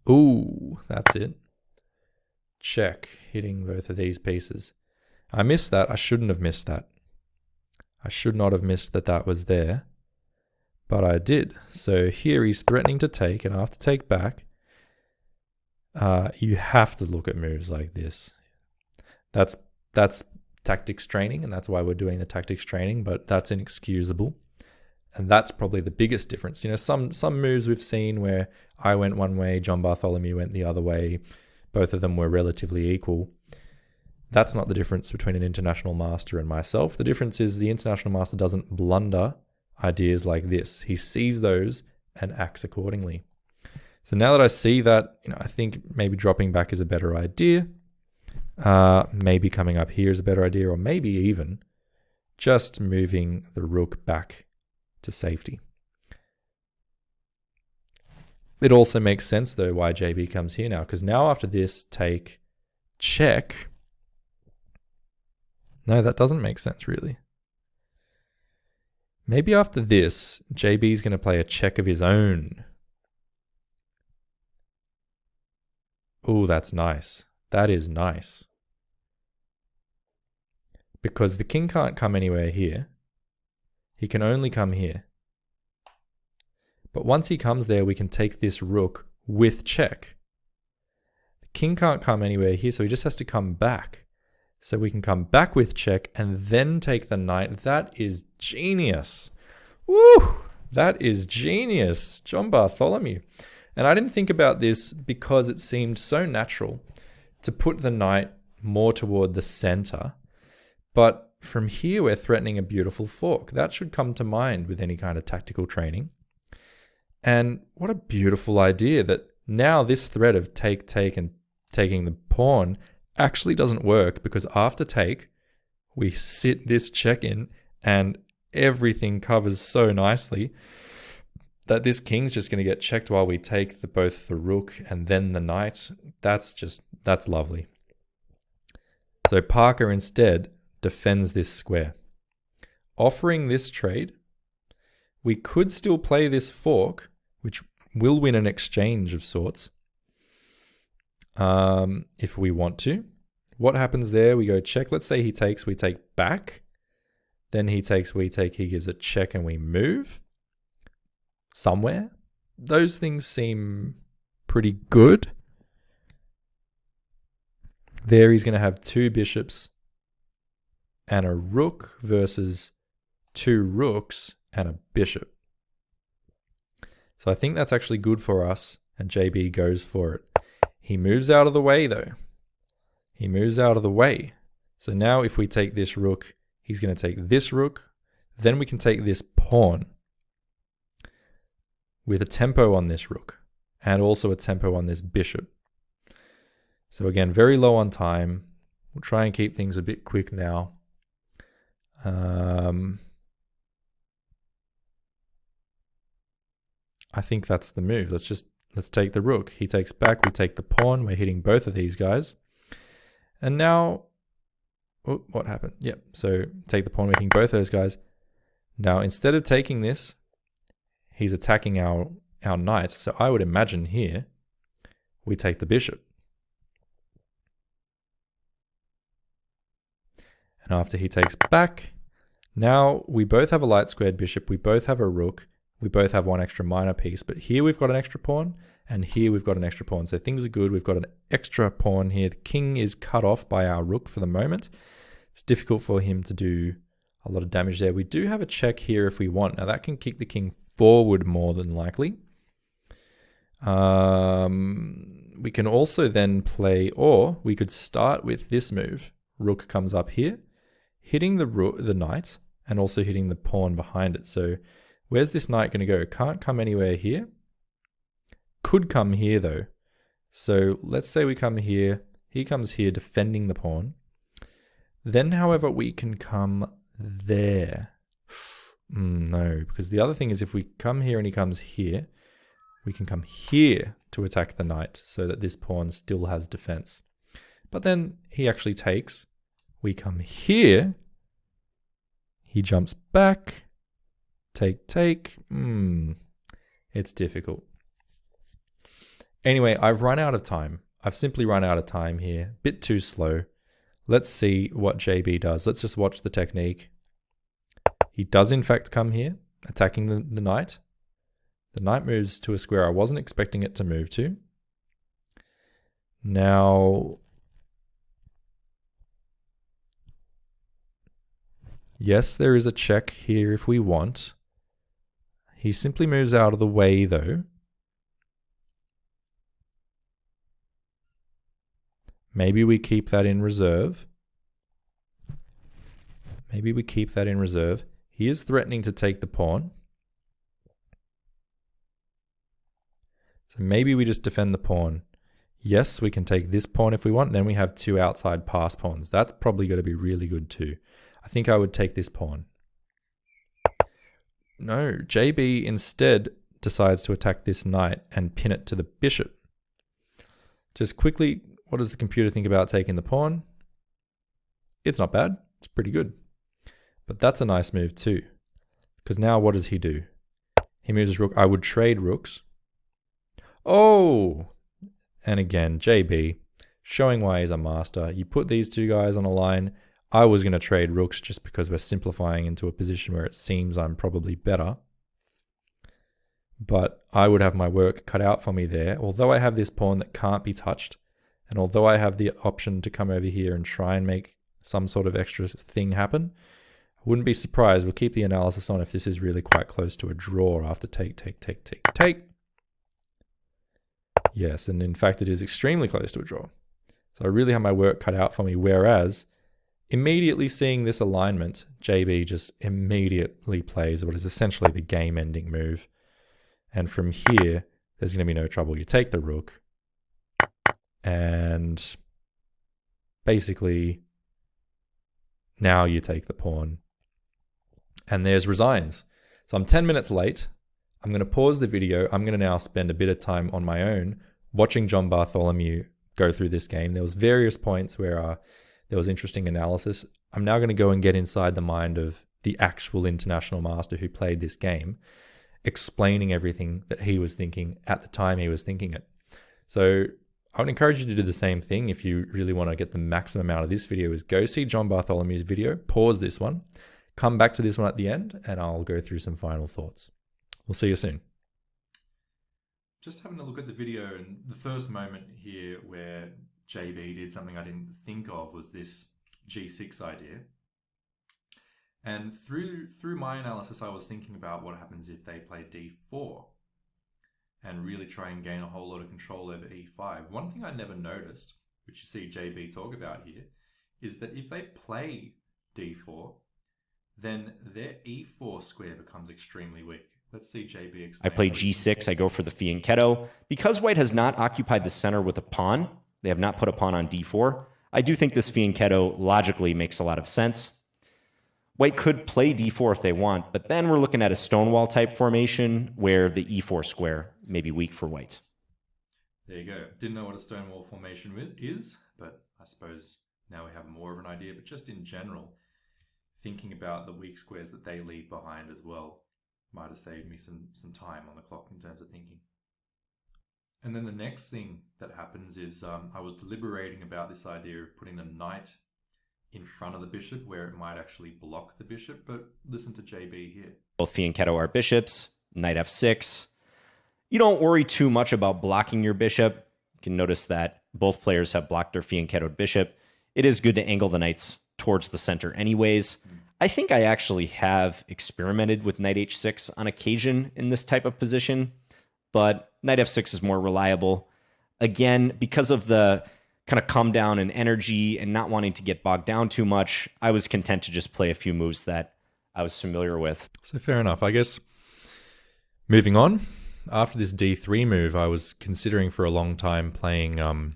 Speaker 1: Ooh, that's it. Check, hitting both of these pieces. I missed that. I shouldn't have missed that. I should not have missed that that was there. But I did. So here he's threatening to take, and after take back, you have to look at moves like this. That's tactics training, and that's why we're doing the tactics training, but that's inexcusable. And that's probably the biggest difference. You know, some moves we've seen where I went one way, John Bartholomew went the other way. Both of them were relatively equal. That's not the difference between an international master and myself. The difference is the international master doesn't blunder ideas like this. He sees those and acts accordingly. So now that I see that, I think maybe dropping back is a better idea. Maybe coming up here is a better idea, or maybe even just moving the rook back to safety. It also makes sense though why JB comes here now, because now after this take check. No, that doesn't make sense really. Maybe after this, JB is going to play a check of his own. Oh, that's nice. That is nice. Because the king can't come anywhere here. He can only come here. But once he comes there, we can take this rook with check. The king can't come anywhere here, so he just has to come back. So we can come back with check and then take the knight. That is genius. Woo! That is genius. John Bartholomew. And I didn't think about this because it seemed so natural to put the knight more toward the center. But from here, we're threatening a beautiful fork. That should come to mind with any kind of tactical training. And what a beautiful idea that now this threat of take, and taking the pawn actually doesn't work, because after take, we sit this check in and everything covers so nicely that this king's just going to get checked while we take both the rook and then the knight. That's lovely. So Parker instead defends this square. Offering this trade, we could still play this fork, which will win an exchange of sorts, if we want to. What happens there? We go check. Let's say he takes, we take back. Then he takes, we take, he gives a check and we move somewhere. Those things seem pretty good. There he's going to have two bishops and a rook versus two rooks and a bishop. So I think that's actually good for us, and JB goes for it. He moves out of the way though. He moves out of the way. So now if we take this rook, he's going to take this rook. Then we can take this pawn with a tempo on this rook and also a tempo on this bishop. So again, very low on time. We'll try and keep things a bit quick now. I think that's the move. Let's take the rook. He takes back, we take the pawn. We're hitting both of these guys. And now, oh, what happened? Yep, so take the pawn, we're hitting both those guys. Now, instead of taking this, he's attacking our knight. So I would imagine here, we take the bishop. And after he takes back, now we both have a light squared bishop. We both have a rook. We both have one extra minor piece, but here we've got an extra pawn, and here we've got an extra pawn. So things are good. We've got an extra pawn here. The king is cut off by our rook for the moment. It's difficult for him to do a lot of damage there. We do have a check here if we want. Now that can kick the king forward more than likely. We can also then play, or we could start with this move. Rook comes up here, hitting the knight, and also hitting the pawn behind it. So where's this knight going to go? Can't come anywhere here. Could come here though. So let's say we come here. He comes here defending the pawn. Then, however, we can come there. No, because the other thing is if we come here and he comes here, we can come here to attack the knight so that this pawn still has defense. But then he actually takes. We come here. He jumps back. Take. It's difficult. Anyway, I've run out of time. I've simply run out of time here. Bit too slow. Let's see what JB does. Let's just watch the technique. He does in fact come here, attacking the knight. The knight moves to a square I wasn't expecting it to move to. Now, yes, there is a check here if we want. He simply moves out of the way though. Maybe we keep that in reserve. Maybe we keep that in reserve. He is threatening to take the pawn. So maybe we just defend the pawn. Yes, we can take this pawn if we want. Then we have two outside pass pawns. That's probably going to be really good too. I think I would take this pawn. No, JB instead decides to attack this knight and pin it to the bishop. Just quickly, what does the computer think about taking the pawn? It's not bad. It's pretty good. But that's a nice move too. Because now what does he do? He moves his rook. I would trade rooks. Oh! And again, JB, showing why he's a master. You put these two guys on a line. I was going to trade rooks just because we're simplifying into a position where it seems I'm probably better. But I would have my work cut out for me there. Although I have this pawn that can't be touched, and although I have the option to come over here and try and make some sort of extra thing happen, I wouldn't be surprised. We'll keep the analysis on if this is really quite close to a draw after take. Yes, and in fact it is extremely close to a draw. So I really have my work cut out for me, whereas immediately seeing this alignment, JB just immediately plays what is essentially the game-ending move. And from here, there's going to be no trouble. You take the rook, and basically now you take the pawn, and there's resigns. So I'm 10 minutes late. I'm going to pause the video. I'm going to now spend a bit of time on my own watching John Bartholomew go through this game. There was various points where there was interesting analysis. I'm now going to go and get inside the mind of the actual international master who played this game, explaining everything that he was thinking at the time he was thinking it. So I would encourage you to do the same thing if you really want to get the maximum out of this video, is go see John Bartholomew's video, pause this one, come back to this one at the end, and I'll go through some final thoughts. We'll see you soon. Just having a look at the video, and the first moment here where JB did something I didn't think of was this G6 idea. And through my analysis, I was thinking about what happens if they play D4 and really try and gain a whole lot of control over E5. One thing I never noticed, which you see JB talk about here, is that if they play D4, then their E4 square becomes extremely weak. Let's see JB explain.
Speaker 2: I play G6, I go for the fianchetto. Because white has not occupied the center with a pawn, they have not put a pawn on D4, I do think this fianchetto logically makes a lot of sense. White could play D4 if they want, but then we're looking at a stonewall type formation where the E4 square may be weak for white.
Speaker 1: There you go. Didn't know what a stonewall formation is, but I suppose now we have more of an idea. But just in general, thinking about the weak squares that they leave behind as well might have saved me some time on the clock in terms of thinking. And then the next thing that happens is I was deliberating about this idea of putting the knight in front of the bishop where it might actually block the bishop, but listen to JB here.
Speaker 2: Both fianchetto are bishops, knight f6. You don't worry too much about blocking your bishop. You can notice that both players have blocked their fianchettoed bishop. It is good to angle the knights towards the center anyways. I think I actually have experimented with knight h6 on occasion in this type of position, but knight f6 is more reliable. Again, because of the kind of come down in energy and not wanting to get bogged down too much, I was content to just play a few moves that I was familiar with.
Speaker 1: So fair enough. I guess moving on, after this D3 move, I was considering for a long time playing, the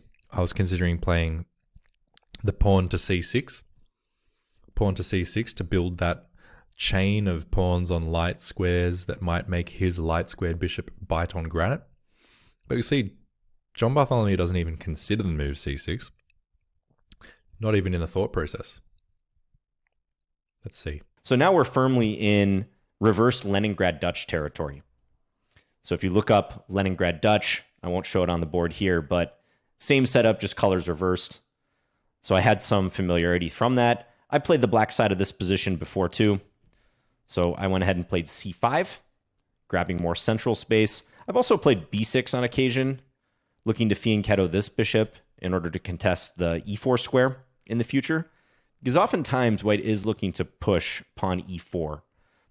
Speaker 1: pawn to C6. Pawn to C6 to build that chain of pawns on light squares that might make his light squared bishop bite on granite. But you see, John Bartholomew doesn't even consider the move C6. Not even in the thought process. Let's see.
Speaker 2: So now we're firmly in reverse Leningrad Dutch territory. So if you look up Leningrad Dutch, I won't show it on the board here, but same setup, just colors reversed. So I had some familiarity from that. I played the black side of this position before too. So I went ahead and played C5, grabbing more central space. I've also played B6 on occasion, looking to fianchetto this bishop in order to contest the E4 square in the future. Because oftentimes white is looking to push pawn E4.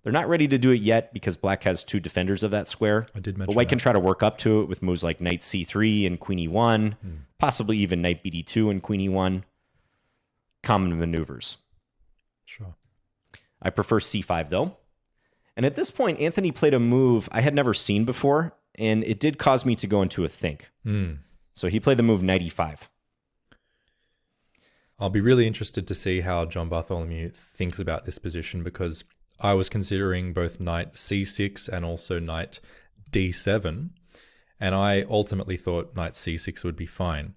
Speaker 2: They're not ready to do it yet because black has two defenders of that square.
Speaker 1: I did mention
Speaker 2: but white
Speaker 1: that.
Speaker 2: can try to work up to it with moves like knight C3 and queen E1, possibly even knight BD2 and queen E1. Common maneuvers.
Speaker 1: Sure.
Speaker 2: I prefer C5 though. And at this point, Anthony played a move I had never seen before, and it did cause me to go into a think. So he played the move knight E5.
Speaker 1: I'll be really interested to see how John Bartholomew thinks about this position, because I was considering both knight C6 and also knight D7, and I ultimately thought knight C6 would be fine.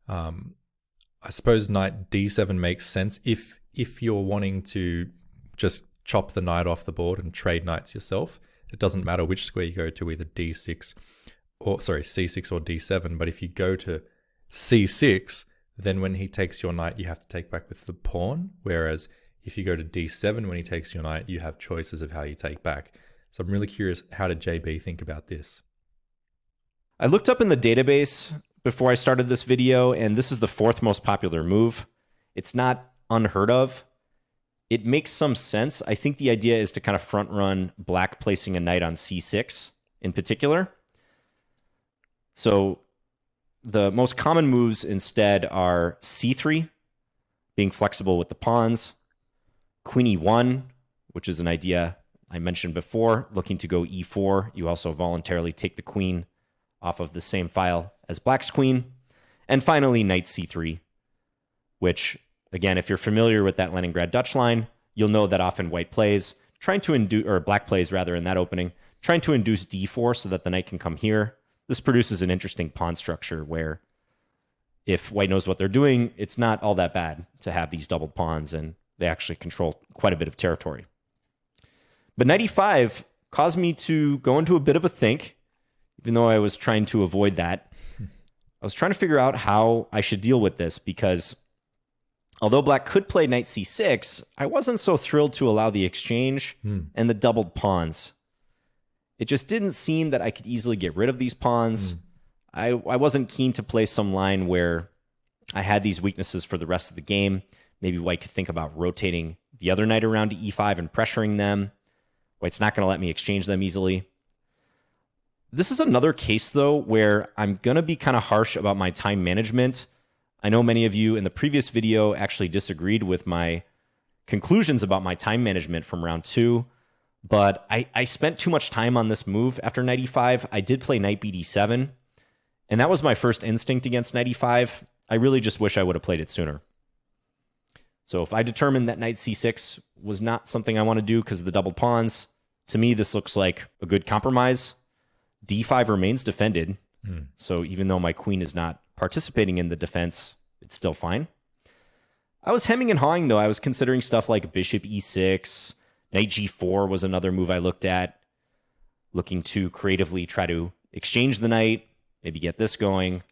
Speaker 1: I suppose knight D7 makes sense if you're wanting to just chop the knight off the board and trade knights yourself. It doesn't matter which square you go to, either D6 or sorry, c6 or d7. But if you go to c6, then when he takes your knight, you have to take back with the pawn. Whereas if you go to d7 when he takes your knight, you have choices of how you take back. So I'm really curious, how did JB think about this?
Speaker 2: I looked up in the database before I started this video, and this is the 4th most popular move. It's not unheard of. It makes some sense. I think the idea is to kind of front run black placing a knight on c6 in particular. So the most common moves instead are c3, being flexible with the pawns, queen e1, which is an idea I mentioned before, looking to go e4. You also voluntarily take the queen off of the same file as black's queen. And finally, knight c3, which, again, if you're familiar with that Leningrad Dutch line, you'll know that often white plays, trying to induce, or black plays rather in that opening, trying to induce d4 so that the knight can come here. This produces an interesting pawn structure where if white knows what they're doing, it's not all that bad to have these doubled pawns, and they actually control quite a bit of territory. But knight e5 caused me to go into a bit of a think, even though I was trying to avoid that. I was trying to figure out how I should deal with this, because although black could play knight c6, I wasn't so thrilled to allow the exchange and the doubled pawns. It just didn't seem that I could easily get rid of these pawns. I wasn't keen to play some line where I had these weaknesses for the rest of the game. Maybe white could think about rotating the other knight around to e5 and pressuring them. White's not going to let me exchange them easily. This is another case, though, where I'm going to be kind of harsh about my time management. I know many of you in the previous video actually disagreed with my conclusions about my time management from round 2, but I spent too much time on this move after knight e5. I did play knight bd7, and that was my first instinct against knight e5. I really just wish I would have played it sooner. So if I determined that knight c6 was not something I want to do because of the double pawns, to me this looks like a good compromise. d5 remains defended, so even though my queen is not participating in the defense, it's still fine. I was hemming and hawing, though. I was considering stuff like bishop e6, knight g4 was another move I looked at, looking to creatively try to exchange the knight, maybe get this going.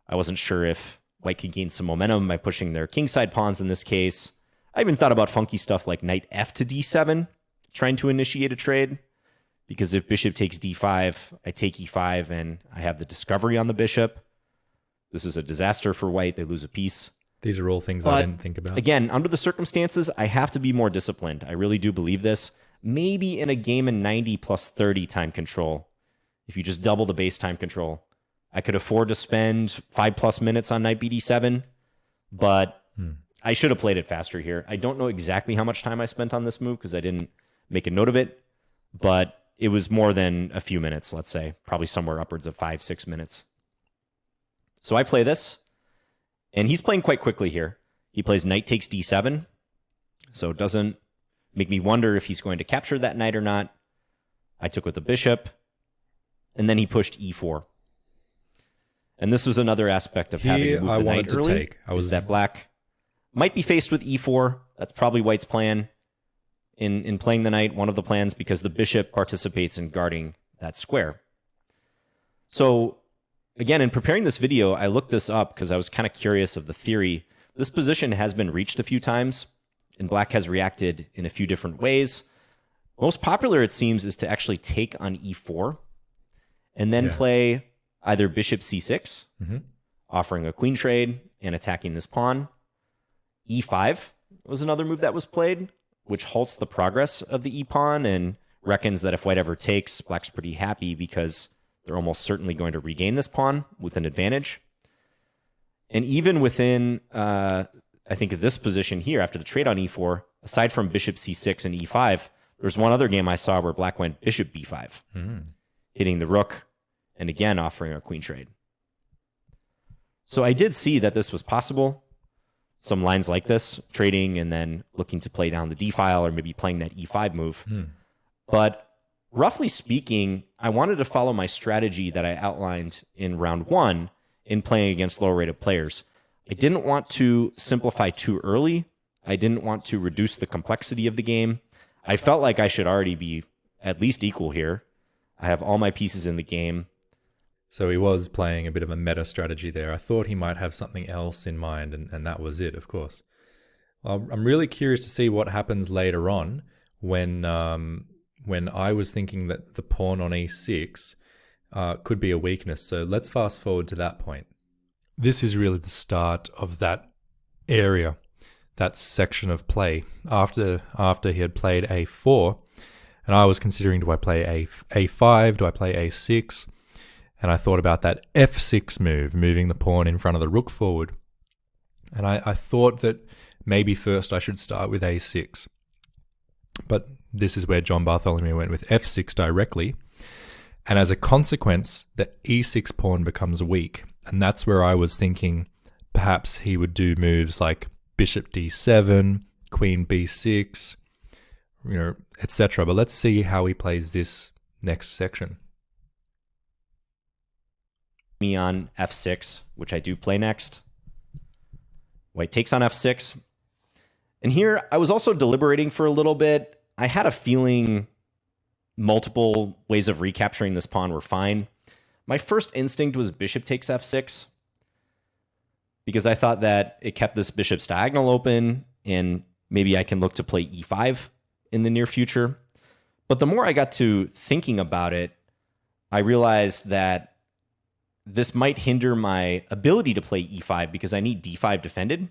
Speaker 2: I wasn't sure if white could gain some momentum by pushing their kingside pawns in this case. I even thought about funky stuff like knight f to d7, trying to initiate a trade, because if bishop takes d5, I take e5, and I have the discovery on the bishop. This is a disaster for white. They lose a piece.
Speaker 1: These are all things I didn't think about.
Speaker 2: Again, under the circumstances, I have to be more disciplined. I really do believe this. Maybe in a game in 90 plus 30 time control, if you just double the base time control, I could afford to spend 5+ minutes on knight bd7, but I should have played it faster here. I don't know exactly how much time I spent on this move because I didn't make a note of it, but it was more than a few minutes, let's say, probably somewhere upwards of 5-6 minutes. So I play this, and he's playing quite quickly here. He plays knight takes d7, so it doesn't make me wonder if he's going to capture that knight or not. I took with the bishop, and then he pushed e4. And this was another aspect of having to move the knight early, is that black might be faced with e4. That's probably white's plan in playing the knight, one of the plans, because the bishop participates in guarding that square. So again, in preparing this video, I looked this up because I was kind of curious of the theory. This position has been reached a few times, and black has reacted in a few different ways. Most popular, it seems, is to actually take on e4 and then play either bishop c6, offering a queen trade and attacking this pawn. e5 was another move that was played, which halts the progress of the e-pawn and reckons that if white ever takes, black's pretty happy because they're almost certainly going to regain this pawn with an advantage. And even within, I think, of this position here, after the trade on e4, aside from bishop c6 and e5, there's one other game I saw where black went bishop b5, hitting the rook, and again offering a queen trade. So I did see that this was possible. Some lines like this, trading and then looking to play down the d file or maybe playing that e5 move. But roughly speaking, I wanted to follow my strategy that I outlined in round 1 in playing against lower rated players. I didn't want to simplify too early. I didn't want to reduce the complexity of the game. I felt like I should already be at least equal here. I have all my pieces in the game.
Speaker 1: So he was playing a bit of a meta strategy there. I thought he might have something else in mind, and that was it, of course. Well, I'm really curious to see what happens later on when I was thinking that the pawn on e6 could be a weakness. So let's fast forward to that point. This is really the start of that area, that section of play. After he had played a4, and I was considering, do I play a5, do I play a6? And I thought about that f6 move, moving the pawn in front of the rook forward. And I thought that maybe first I should start with a6. But this is where John Bartholomew went with f6 directly. And as a consequence, the e6 pawn becomes weak. And that's where I was thinking perhaps he would do moves like bishop d7, queen b6, etc. But let's see how he plays this next section.
Speaker 2: Me on f6, which I do play next. White takes on f6. And here I was also deliberating for a little bit. I had a feeling multiple ways of recapturing this pawn were fine. My first instinct was bishop takes f6 because I thought that it kept this bishop's diagonal open and maybe I can look to play e5 in the near future. But the more I got to thinking about it, I realized that this might hinder my ability to play e5 because I need d5 defended.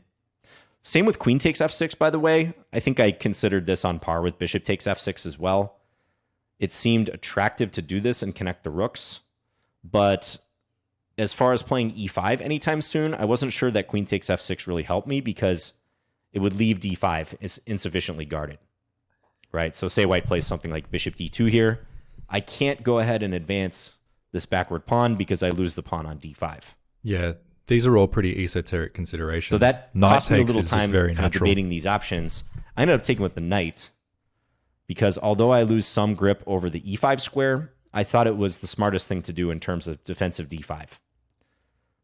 Speaker 2: Same with queen takes f6, by the way. I think I considered this on par with bishop takes f6 as well. It seemed attractive to do this and connect the rooks. But as far as playing e5 anytime soon, I wasn't sure that queen takes f6 really helped me because it would leave d5 insufficiently guarded. Right? So say white plays something like bishop d2 here. I can't go ahead and advance this backward pawn because I lose the pawn on d5.
Speaker 1: Yeah, these are all pretty esoteric considerations.
Speaker 2: So that
Speaker 1: knight
Speaker 2: cost me a
Speaker 1: takes
Speaker 2: little
Speaker 1: is
Speaker 2: time
Speaker 1: just very
Speaker 2: kind of
Speaker 1: natural.
Speaker 2: debating these options. I ended up taking with the knight because although I lose some grip over the e5 square, I thought it was the smartest thing to do in terms of defensive d5.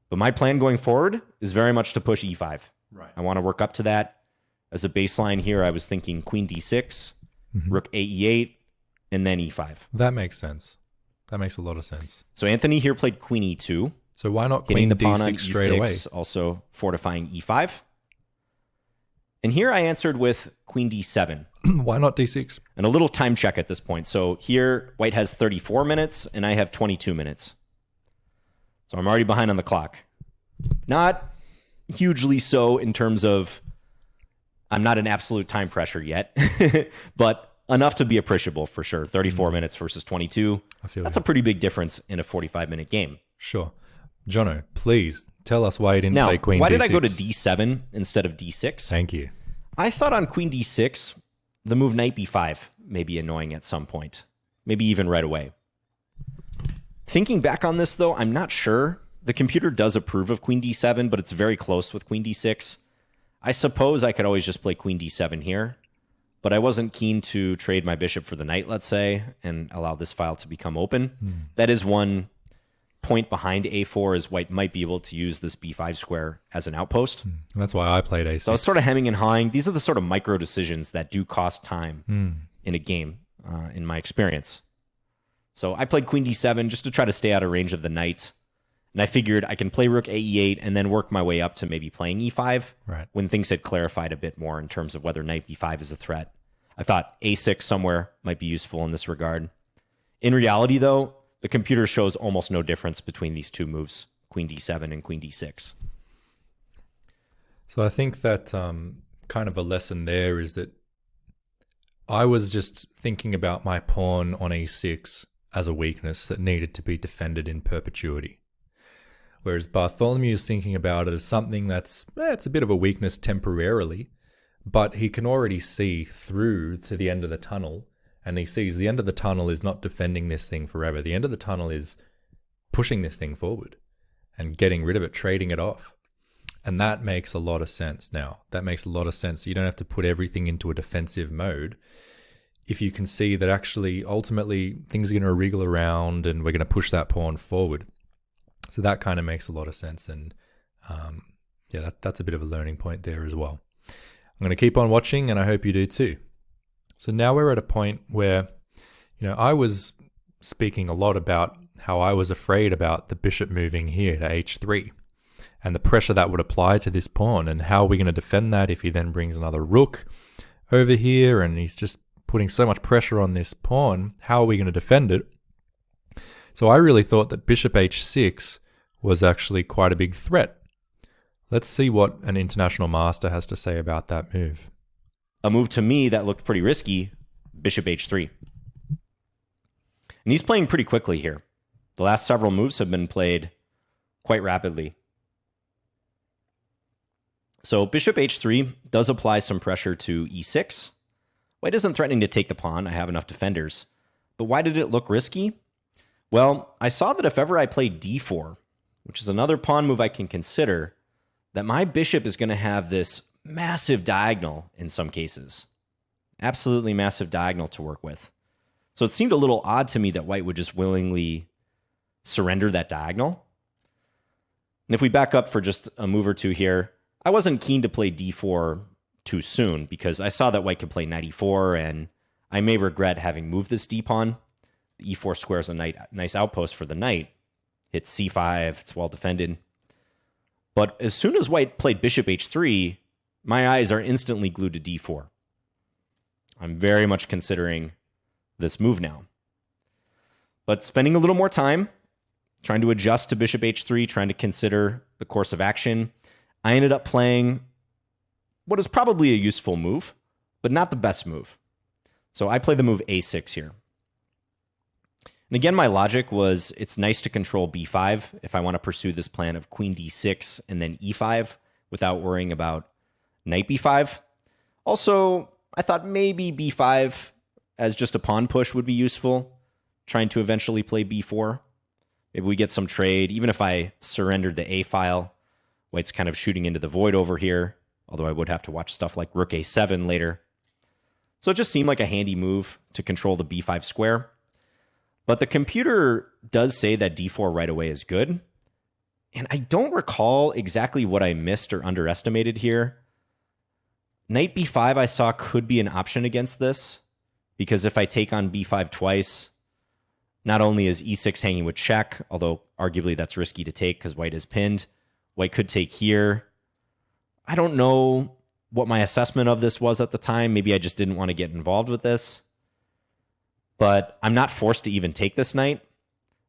Speaker 2: But my plan going forward is very much to push e5.
Speaker 1: Right.
Speaker 2: I want to work up to that. As a baseline here, I was thinking queen d6, rook a e8, and then e5.
Speaker 1: That makes sense. That makes a lot of sense.
Speaker 2: So Anthony here played queen e2.
Speaker 1: So why not
Speaker 2: Hitting
Speaker 1: queen
Speaker 2: the pawn on
Speaker 1: d6 straight away?
Speaker 2: e6, also fortifying e5. And here I answered with queen d7.
Speaker 1: Why not d6?
Speaker 2: And a little time check at this point. So here, white has 34 minutes, and I have 22 minutes. So I'm already behind on the clock. Not hugely so in terms of I'm not in absolute time pressure yet, but enough to be appreciable for sure. 34 minutes versus 22. That's a pretty big difference in a 45-minute game.
Speaker 1: Sure. Jono, please tell us why you didn't play queen d6.
Speaker 2: Why did I go to d7 instead of d6?
Speaker 1: Thank you.
Speaker 2: I thought on queen d6, the move knight b5 may be annoying at some point, maybe even right away. Thinking back on this, though, I'm not sure. The computer does approve of queen d7, but it's very close with queen d6. I suppose I could always just play queen d7 here, but I wasn't keen to trade my bishop for the knight, let's say, and allow this file to become open. That is one point behind a4 is white might be able to use this b5 square as an outpost.
Speaker 1: That's why I played a6.
Speaker 2: So I was sort of hemming and hawing. These are the sort of micro decisions that do cost time in a game, in my experience. So I played queen d7 just to try to stay out of range of the knight. And I figured I can play rook a e8 and then work my way up to maybe playing e5 when things had clarified a bit more in terms of whether knight b5 is a threat. I thought a6 somewhere might be useful in this regard. In reality, though, the computer shows almost no difference between these two moves, queen d7 and queen d6.
Speaker 1: So I think that kind of a lesson there is that I was just thinking about my pawn on e6 as a weakness that needed to be defended in perpetuity. Whereas Bartholomew is thinking about it as something that's, it's a bit of a weakness temporarily, but he can already see through to the end of the tunnel, and he sees the end of the tunnel is not defending this thing forever. The end of the tunnel is pushing this thing forward and getting rid of it, trading it off. And that makes a lot of sense now. That makes a lot of sense. You don't have to put everything into a defensive mode. If you can see that actually, ultimately, things are going to wriggle around and we're going to push that pawn forward. So that kind of makes a lot of sense. And that's a bit of a learning point there as well. I'm going to keep on watching, and I hope you do too. So now we're at a point where, I was speaking a lot about how I was afraid about the bishop moving here to h3 and the pressure that would apply to this pawn, and how are we going to defend that if he then brings another rook over here and he's just putting so much pressure on this pawn. How are we going to defend it? So I really thought that bishop h6 was actually quite a big threat. Let's see what an international master has to say about that move.
Speaker 2: A move to me that looked pretty risky, bishop h3. And he's playing pretty quickly here. The last several moves have been played quite rapidly. So bishop h3 does apply some pressure to e6. White isn't threatening to take the pawn. I have enough defenders. But why did it look risky? Well, I saw that if ever I play d4, which is another pawn move I can consider, that my bishop is going to have this massive diagonal in some cases. Absolutely massive diagonal to work with. So it seemed a little odd to me that white would just willingly surrender that diagonal. And if we back up for just a move or two here, I wasn't keen to play d4 too soon because I saw that white could play knight e4, and I may regret having moved this d-pawn. The e4 square is a nice outpost for the knight. Hits c5, it's well defended. But as soon as white played bishop h3, my eyes are instantly glued to d4. I'm very much considering this move now. But spending a little more time trying to adjust to bishop h3, trying to consider the course of action, I ended up playing what is probably a useful move, but not the best move. So I play the move a6 here. And again, my logic was it's nice to control b5 if I want to pursue this plan of queen d6 and then e5 without worrying about knight b5. Also, I thought maybe b5 as just a pawn push would be useful, trying to eventually play b4. Maybe we get some trade. Even if I surrendered the a file, white's kind of shooting into the void over here, although I would have to watch stuff like rook a7 later. So it just seemed like a handy move to control the b5 square. But the computer does say that d4 right away is good. And I don't recall exactly what I missed or underestimated here. Knight b5 I saw could be an option against this, because if I take on b5 twice, not only is e6 hanging with check, although arguably that's risky to take because white is pinned, white could take here. I don't know what my assessment of this was at the time. Maybe I just didn't want to get involved with this. But I'm not forced to even take this knight.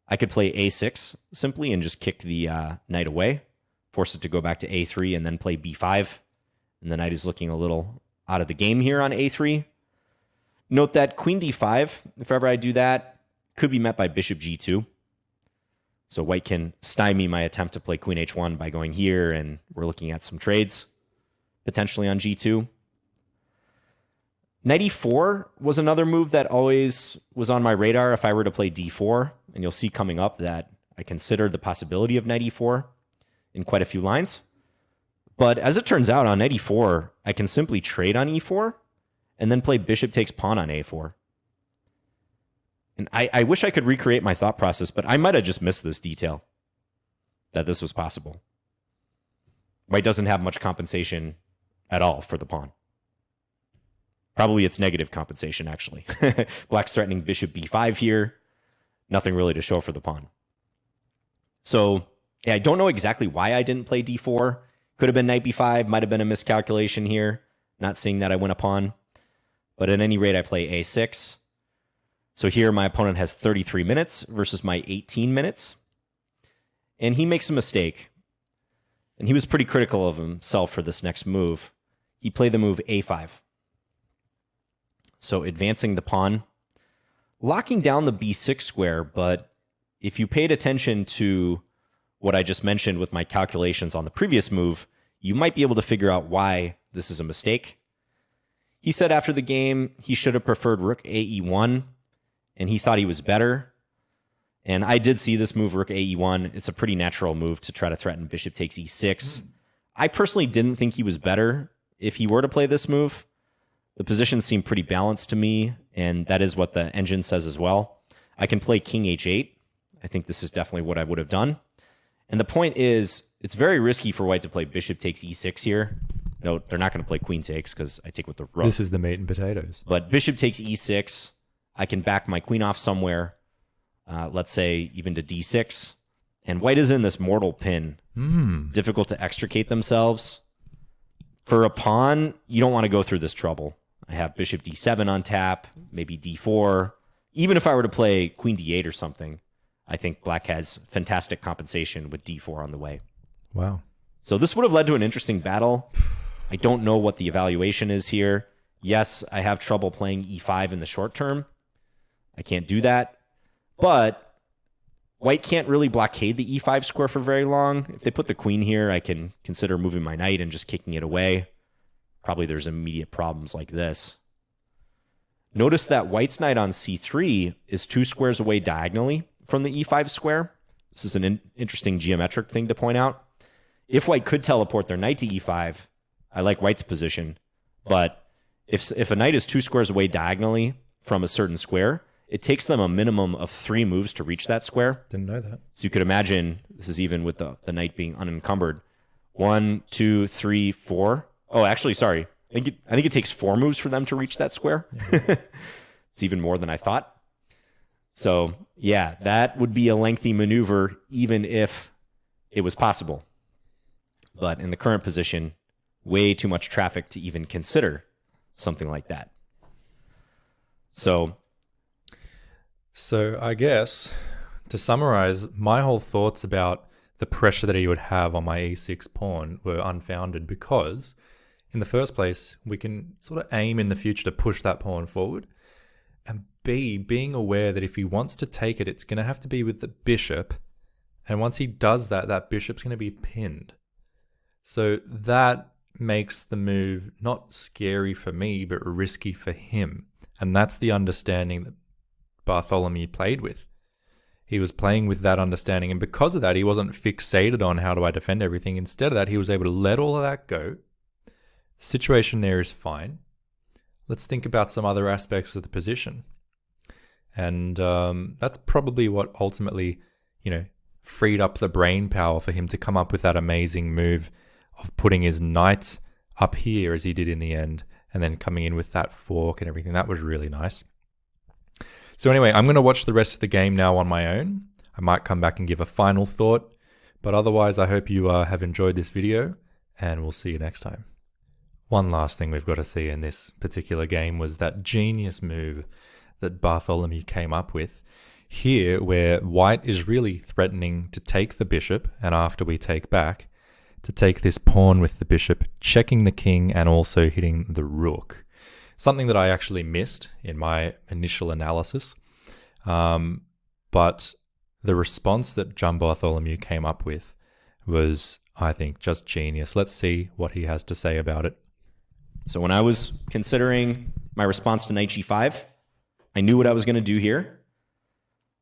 Speaker 2: I could play a6 simply and just kick the knight away, force it to go back to a3 and then play b5. And the knight is looking a little out of the game here on a3. Note that queen d5, if ever I do that, could be met by bishop g2. So white can stymie my attempt to play queen h1 by going here, and we're looking at some trades, potentially on g2. Knight e4 was another move that always was on my radar if I were to play d4, and you'll see coming up that I considered the possibility of knight e4 in quite a few lines. But as it turns out, on knight e4, I can simply trade on e4 and then play bishop takes pawn on a4. And I wish I could recreate my thought process, but I might have just missed this detail, that this was possible. White doesn't have much compensation at all for the pawn. Probably it's negative compensation, actually. Black's threatening bishop b5 here. Nothing really to show for the pawn. So yeah, I don't know exactly why I didn't play d4. Could have been knight b5, might have been a miscalculation here. Not seeing that I win a pawn. But at any rate, I play a6. So here my opponent has 33 minutes versus my 18 minutes. And he makes a mistake. And he was pretty critical of himself for this next move. He played the move a5. So advancing the pawn, locking down the b6 square, but if you paid attention to what I just mentioned with my calculations on the previous move, you might be able to figure out why this is a mistake. He said after the game he should have preferred rook ae1, and he thought he was better. And I did see this move, rook ae1. It's a pretty natural move to try to threaten bishop takes e6. I personally didn't think he was better if he were to play this move. The position seemed pretty balanced to me, and that is what the engine says as well. I can play king h8. I think this is definitely what I would have done. And the point is, it's very risky for white to play bishop takes e6 here. No, they're not going to play queen takes because I take with the rook.
Speaker 1: This is the meat and potatoes.
Speaker 2: But bishop takes e6. I can back my queen off somewhere. let's say even to d6. And white is in this mortal pin. Difficult to extricate themselves. For a pawn, you don't want to go through this trouble. I have bishop d7 on tap, maybe d4. Even if I were to play queen d8 or something, I think black has fantastic compensation with d4 on the way.
Speaker 1: Wow.
Speaker 2: So this would have led to an interesting battle. I don't know what the evaluation is here. Yes, I have trouble playing e5 in the short term. I can't do that. But white can't really blockade the e5 square for very long. If they put the queen here, I can consider moving my knight and just kicking it away. Probably there's immediate problems like this. Notice that white's knight on c3 is 2 squares away diagonally from the e5 square. This is an interesting geometric thing to point out. If white could teleport their knight to e5, I like white's position. But if a knight is 2 squares away diagonally from a certain square, it takes them a minimum of 3 moves to reach that square.
Speaker 1: Didn't know that.
Speaker 2: So you could imagine, this is even with the knight being unencumbered. 1, 2, 3, 4. Oh, actually, sorry. I think it takes 4 moves for them to reach that square. Yeah. It's even more than I thought. So yeah, that would be a lengthy maneuver, even if it was possible. But in the current position, way too much traffic to even consider something like that. So
Speaker 1: I guess, to summarize, my whole thoughts about the pressure that he would have on my e6 pawn were unfounded because, in the first place, we can sort of aim in the future to push that pawn forward. And B, being aware that if he wants to take it, it's going to have to be with the bishop. And once he does that, that bishop's going to be pinned. So that makes the move not scary for me, but risky for him. And that's the understanding that Bartholomew played with. He was playing with that understanding. And because of that, he wasn't fixated on how do I defend everything. Instead of that, he was able to let all of that go. The situation there is fine. Let's think about some other aspects of the position. And that's probably what ultimately, freed up the brain power for him to come up with that amazing move of putting his knight up here as he did in the end, and then coming in with that fork and everything. That was really nice. So anyway, I'm going to watch the rest of the game now on my own. I might come back and give a final thought, but otherwise I hope you have enjoyed this video, and we'll see you next time. One last thing we've got to see in this particular game was that genius move that Bartholomew came up with here, where white is really threatening to take the bishop, and after we take back, to take this pawn with the bishop, checking the king and also hitting the rook. Something that I actually missed in my initial analysis. But the response that John Bartholomew came up with was, I think, just genius. Let's see what he has to say about it.
Speaker 2: So when I was considering my response to knight g5, I knew what I was going to do here.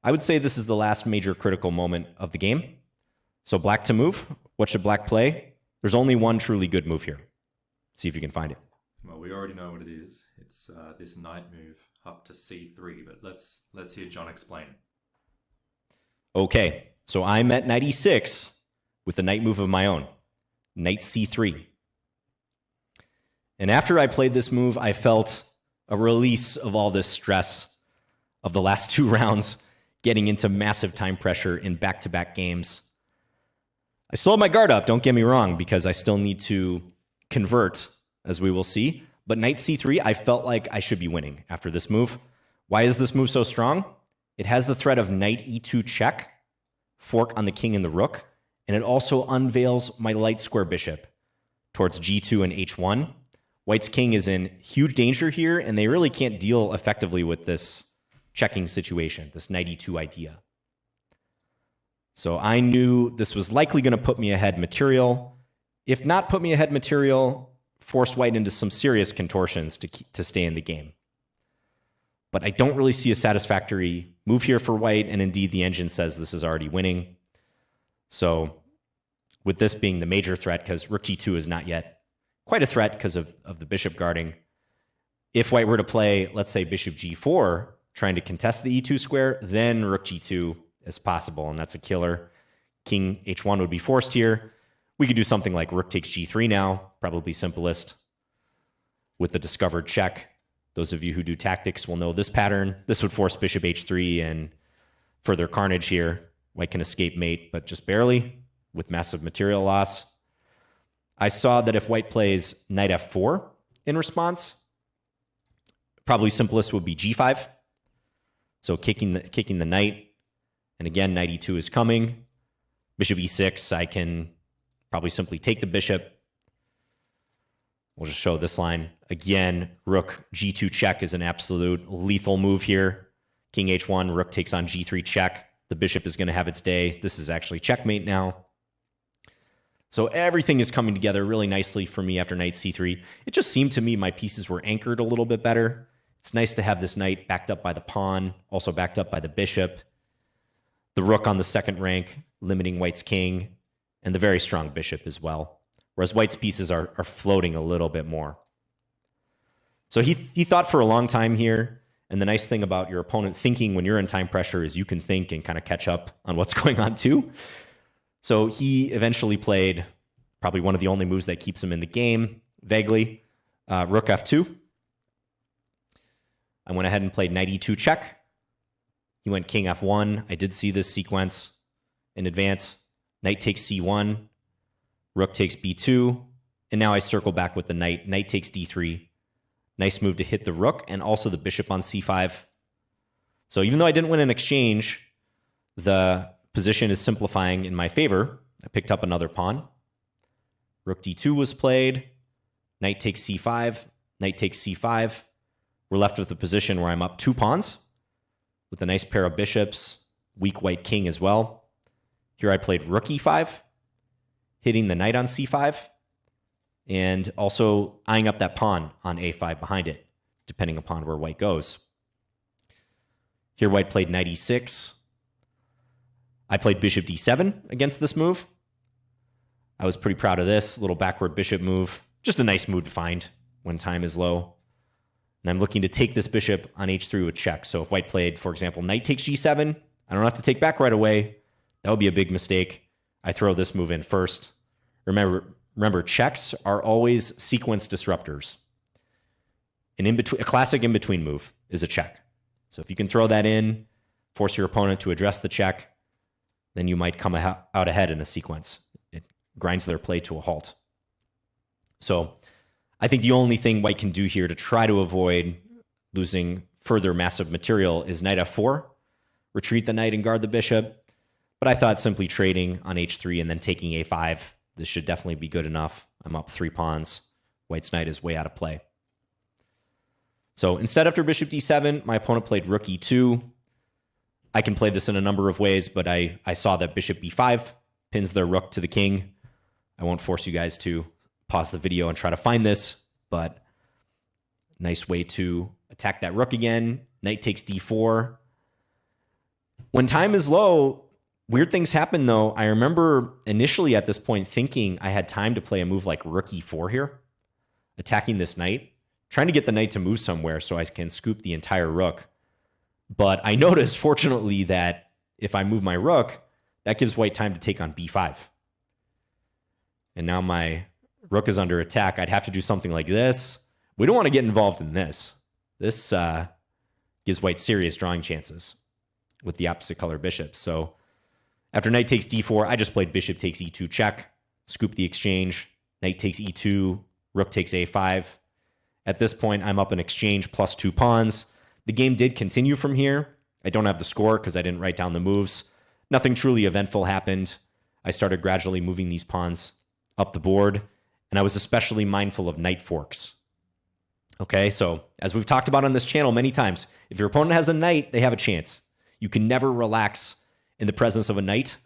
Speaker 2: I would say this is the last major critical moment of the game. So black to move. What should black play? There's only one truly good move here. See if you can find it.
Speaker 1: Well, we already know what it is. It's this knight move up to c3, but let's hear John explain it.
Speaker 2: Okay, so I met knight e6 with a knight move of my own, knight c3. And after I played this move, I felt a release of all this stress of the last 2 rounds, getting into massive time pressure in back-to-back games. I still have my guard up, don't get me wrong, because I still need to convert, as we will see. But knight c3, I felt like I should be winning after this move. Why is this move so strong? It has the threat of knight e2 check, fork on the king and the rook, and it also unveils my light square bishop towards g2 and h1. White's king is in huge danger here, and they really can't deal effectively with this checking situation, this knight e2 idea. So I knew this was likely going to put me ahead material. If not put me ahead material, force white into some serious contortions to stay in the game. But I don't really see a satisfactory move here for white, and indeed the engine says this is already winning. So with this being the major threat, because rook g2 is not yet quite a threat because of the bishop guarding, if white were to play, let's say, bishop g4, trying to contest the e2 square, then rook g2 is possible, and that's a killer. King h1 would be forced here. We could do something like rook takes g3 now, probably simplest, with the discovered check. Those of you who do tactics will know this pattern. This would force bishop h3 and Further carnage here. White can escape mate, but just barely with massive material loss. I saw that if white plays knight f4 in response, probably simplest would be g5. So kicking the knight. And again, knight e2 is coming. Bishop e6, I can probably simply take the bishop. We'll just show this line. Again, rook g2 check is an absolute lethal move here. King h1, rook takes on g3 check. The bishop is going to have its day. This is actually checkmate now. So everything is coming together really nicely for me after knight c3. It just seemed to me my pieces were anchored a little bit better. It's nice to have this knight backed up by the pawn, also backed up by the bishop. The rook on the second rank, limiting white's king, and the very strong bishop as well. Whereas white's pieces are floating a little bit more. So he thought for a long time here. And the nice thing about your opponent thinking when you're in time pressure is you can think and kind of catch up on what's going on too. So he eventually played probably one of the only moves that keeps him in the game, vaguely, rook f2. I went ahead and played knight e2 check. He went king f1. I did see this sequence in advance. Knight takes c1. Rook takes b2. And now I circle back with the knight. Knight takes d3. Nice move to hit the rook and also the bishop on c5. So even though I didn't win an exchange, the position is simplifying in my favor. I picked up another pawn. Rook d2 was played. Knight takes c5. Knight takes c5. We're left with a position where I'm up 2 pawns with a nice pair of bishops, weak white king as well. Here I played rook e5, hitting the knight on c5, and also eyeing up that pawn on a5 behind it, depending upon where white goes. Here white played knight e6. I played bishop d7 against this move. I was pretty proud of this little backward bishop move. Just a nice move to find when time is low. And I'm looking to take this bishop on h3 with check. So if white played, for example, knight takes g7, I don't have to take back right away. That would be a big mistake. I throw this move in first. Remember, checks are always sequence disruptors. A classic in-between move is a check. So if you can throw that in, force your opponent to address the check, then you might come out ahead in a sequence. It grinds their play to a halt. So I think the only thing white can do here to try to avoid losing further massive material is knight f4, retreat the knight and guard the bishop. But I thought simply trading on h3 and then taking a5, this should definitely be good enough. I'm up 3 pawns. White's knight is way out of play. So instead, after bishop d7, my opponent played rook e2. I can play this in a number of ways, but I saw that bishop b5 pins their rook to the king. I won't force you guys to pause the video and try to find this, but nice way to attack that rook again. Knight takes d4. When time is low, weird things happen, though. I remember initially at this point thinking I had time to play a move like rook e4 here, attacking this knight, trying to get the knight to move somewhere so I can scoop the entire rook. But I noticed, fortunately, that if I move my rook, that gives white time to take on b5. And now my rook is under attack. I'd have to do something like this. We don't want to get involved in this. This gives white serious drawing chances with the opposite color bishop. So after knight takes d4, I just played bishop takes e2 check, scoop the exchange, knight takes e2, rook takes a5. At this point, I'm up an exchange plus 2 pawns. The game did continue from here. I don't have the score because I didn't write down the moves. Nothing truly eventful happened. I started gradually moving these pawns up the board, and I was especially mindful of knight forks. Okay, so as we've talked about on this channel many times, if your opponent has a knight, they have a chance. You can never relax in the presence of a knight.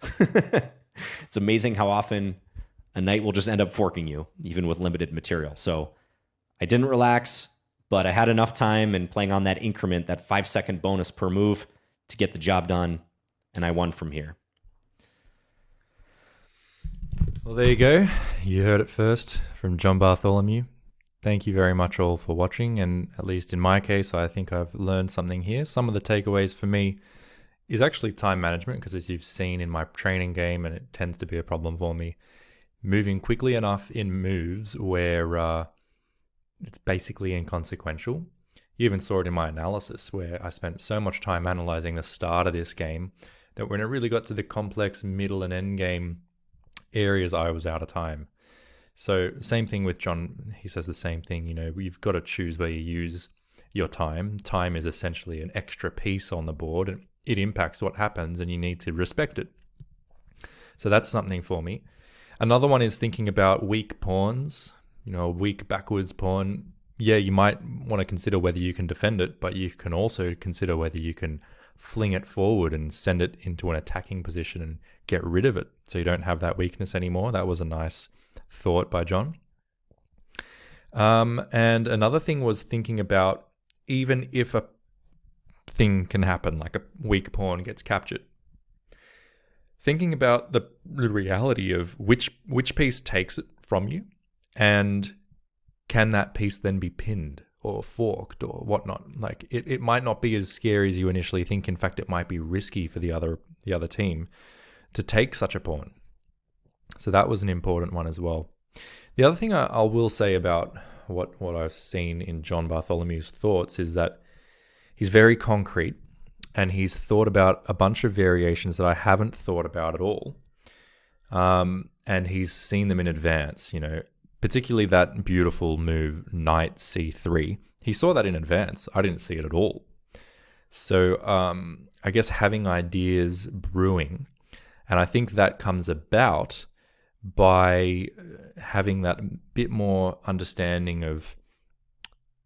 Speaker 2: It's amazing how often a knight will just end up forking you, even with limited material. So I didn't relax, but I had enough time and playing on that increment, that 5-second bonus per move to get the job done, and I won from here.
Speaker 1: Well, there you go. You heard it first from John Bartholomew. Thank you very much all for watching, and at least in my case, I think I've learned something here. Some of the takeaways for me is actually time management, because as you've seen in my training game, and it tends to be a problem for me, moving quickly enough in moves where it's basically inconsequential. You even saw it in my analysis where I spent so much time analyzing the start of this game that when it really got to the complex middle and end game areas, I was out of time. So same thing with John. He says the same thing. You've got to choose where you use your time. Time is essentially an extra piece on the board, and it impacts what happens, and you need to respect it. So that's something for me. Another one is thinking about weak pawns. A weak backwards pawn. Yeah, you might want to consider whether you can defend it, but you can also consider whether you can fling it forward and send it into an attacking position and get rid of it so you don't have that weakness anymore. That was a nice thought by John. And another thing was thinking about, even if a thing can happen, like a weak pawn gets captured, thinking about the reality of which piece takes it from you, and can that piece then be pinned or forked or whatnot? Like it might not be as scary as you initially think. In fact, it might be risky for the other team to take such a pawn. So that was an important one as well. The other thing I will say about what I've seen in John Bartholomew's thoughts is that he's very concrete, and he's thought about a bunch of variations that I haven't thought about at all. And he's seen them in advance, particularly that beautiful move, knight c3. He saw that in advance. I didn't see it at all. So I guess having ideas brewing, and I think that comes about by having that bit more understanding of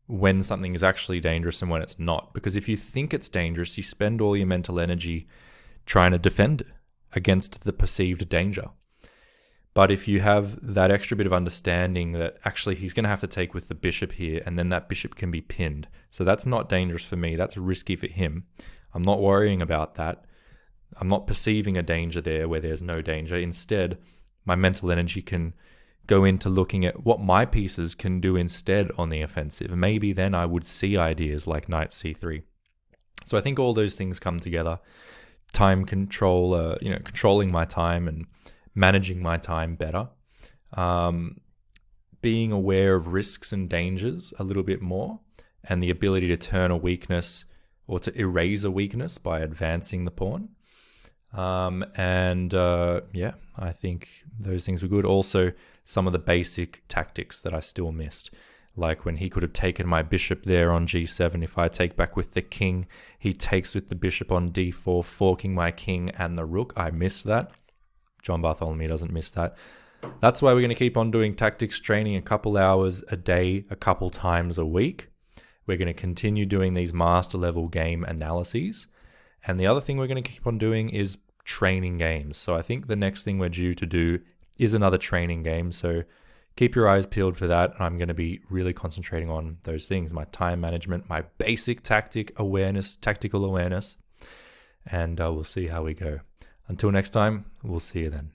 Speaker 1: when something is actually dangerous and when it's not. Because if you think it's dangerous, you spend all your mental energy trying to defend it against the perceived danger. But if you have that extra bit of understanding that actually he's going to have to take with the bishop here, and then that bishop can be pinned. So that's not dangerous for me. That's risky for him. I'm not worrying about that. I'm not perceiving a danger there where there's no danger. Instead, my mental energy can go into looking at what my pieces can do instead on the offensive. Maybe then I would see ideas like knight c3. So I think all those things come together. Time control, controlling my time and managing my time better. Being aware of risks and dangers a little bit more, and the ability to turn a weakness or to erase a weakness by advancing the pawn. I think those things were good. Also, some of the basic tactics that I still missed, like when he could have taken my bishop there on g7. If I take back with the king, he takes with the bishop on d4, forking my king and the rook. I missed that. John Bartholomew doesn't miss that. That's why we're going to keep on doing tactics training a couple hours a day, a couple times a week. We're going to continue doing these master level game analyses. And the other thing we're going to keep on doing is training games. So I think the next thing we're due to do is another training game. So keep your eyes peeled for that. I'm going to be really concentrating on those things: my time management, my basic tactical awareness, and we'll see how we go. Until next time, we'll see you then.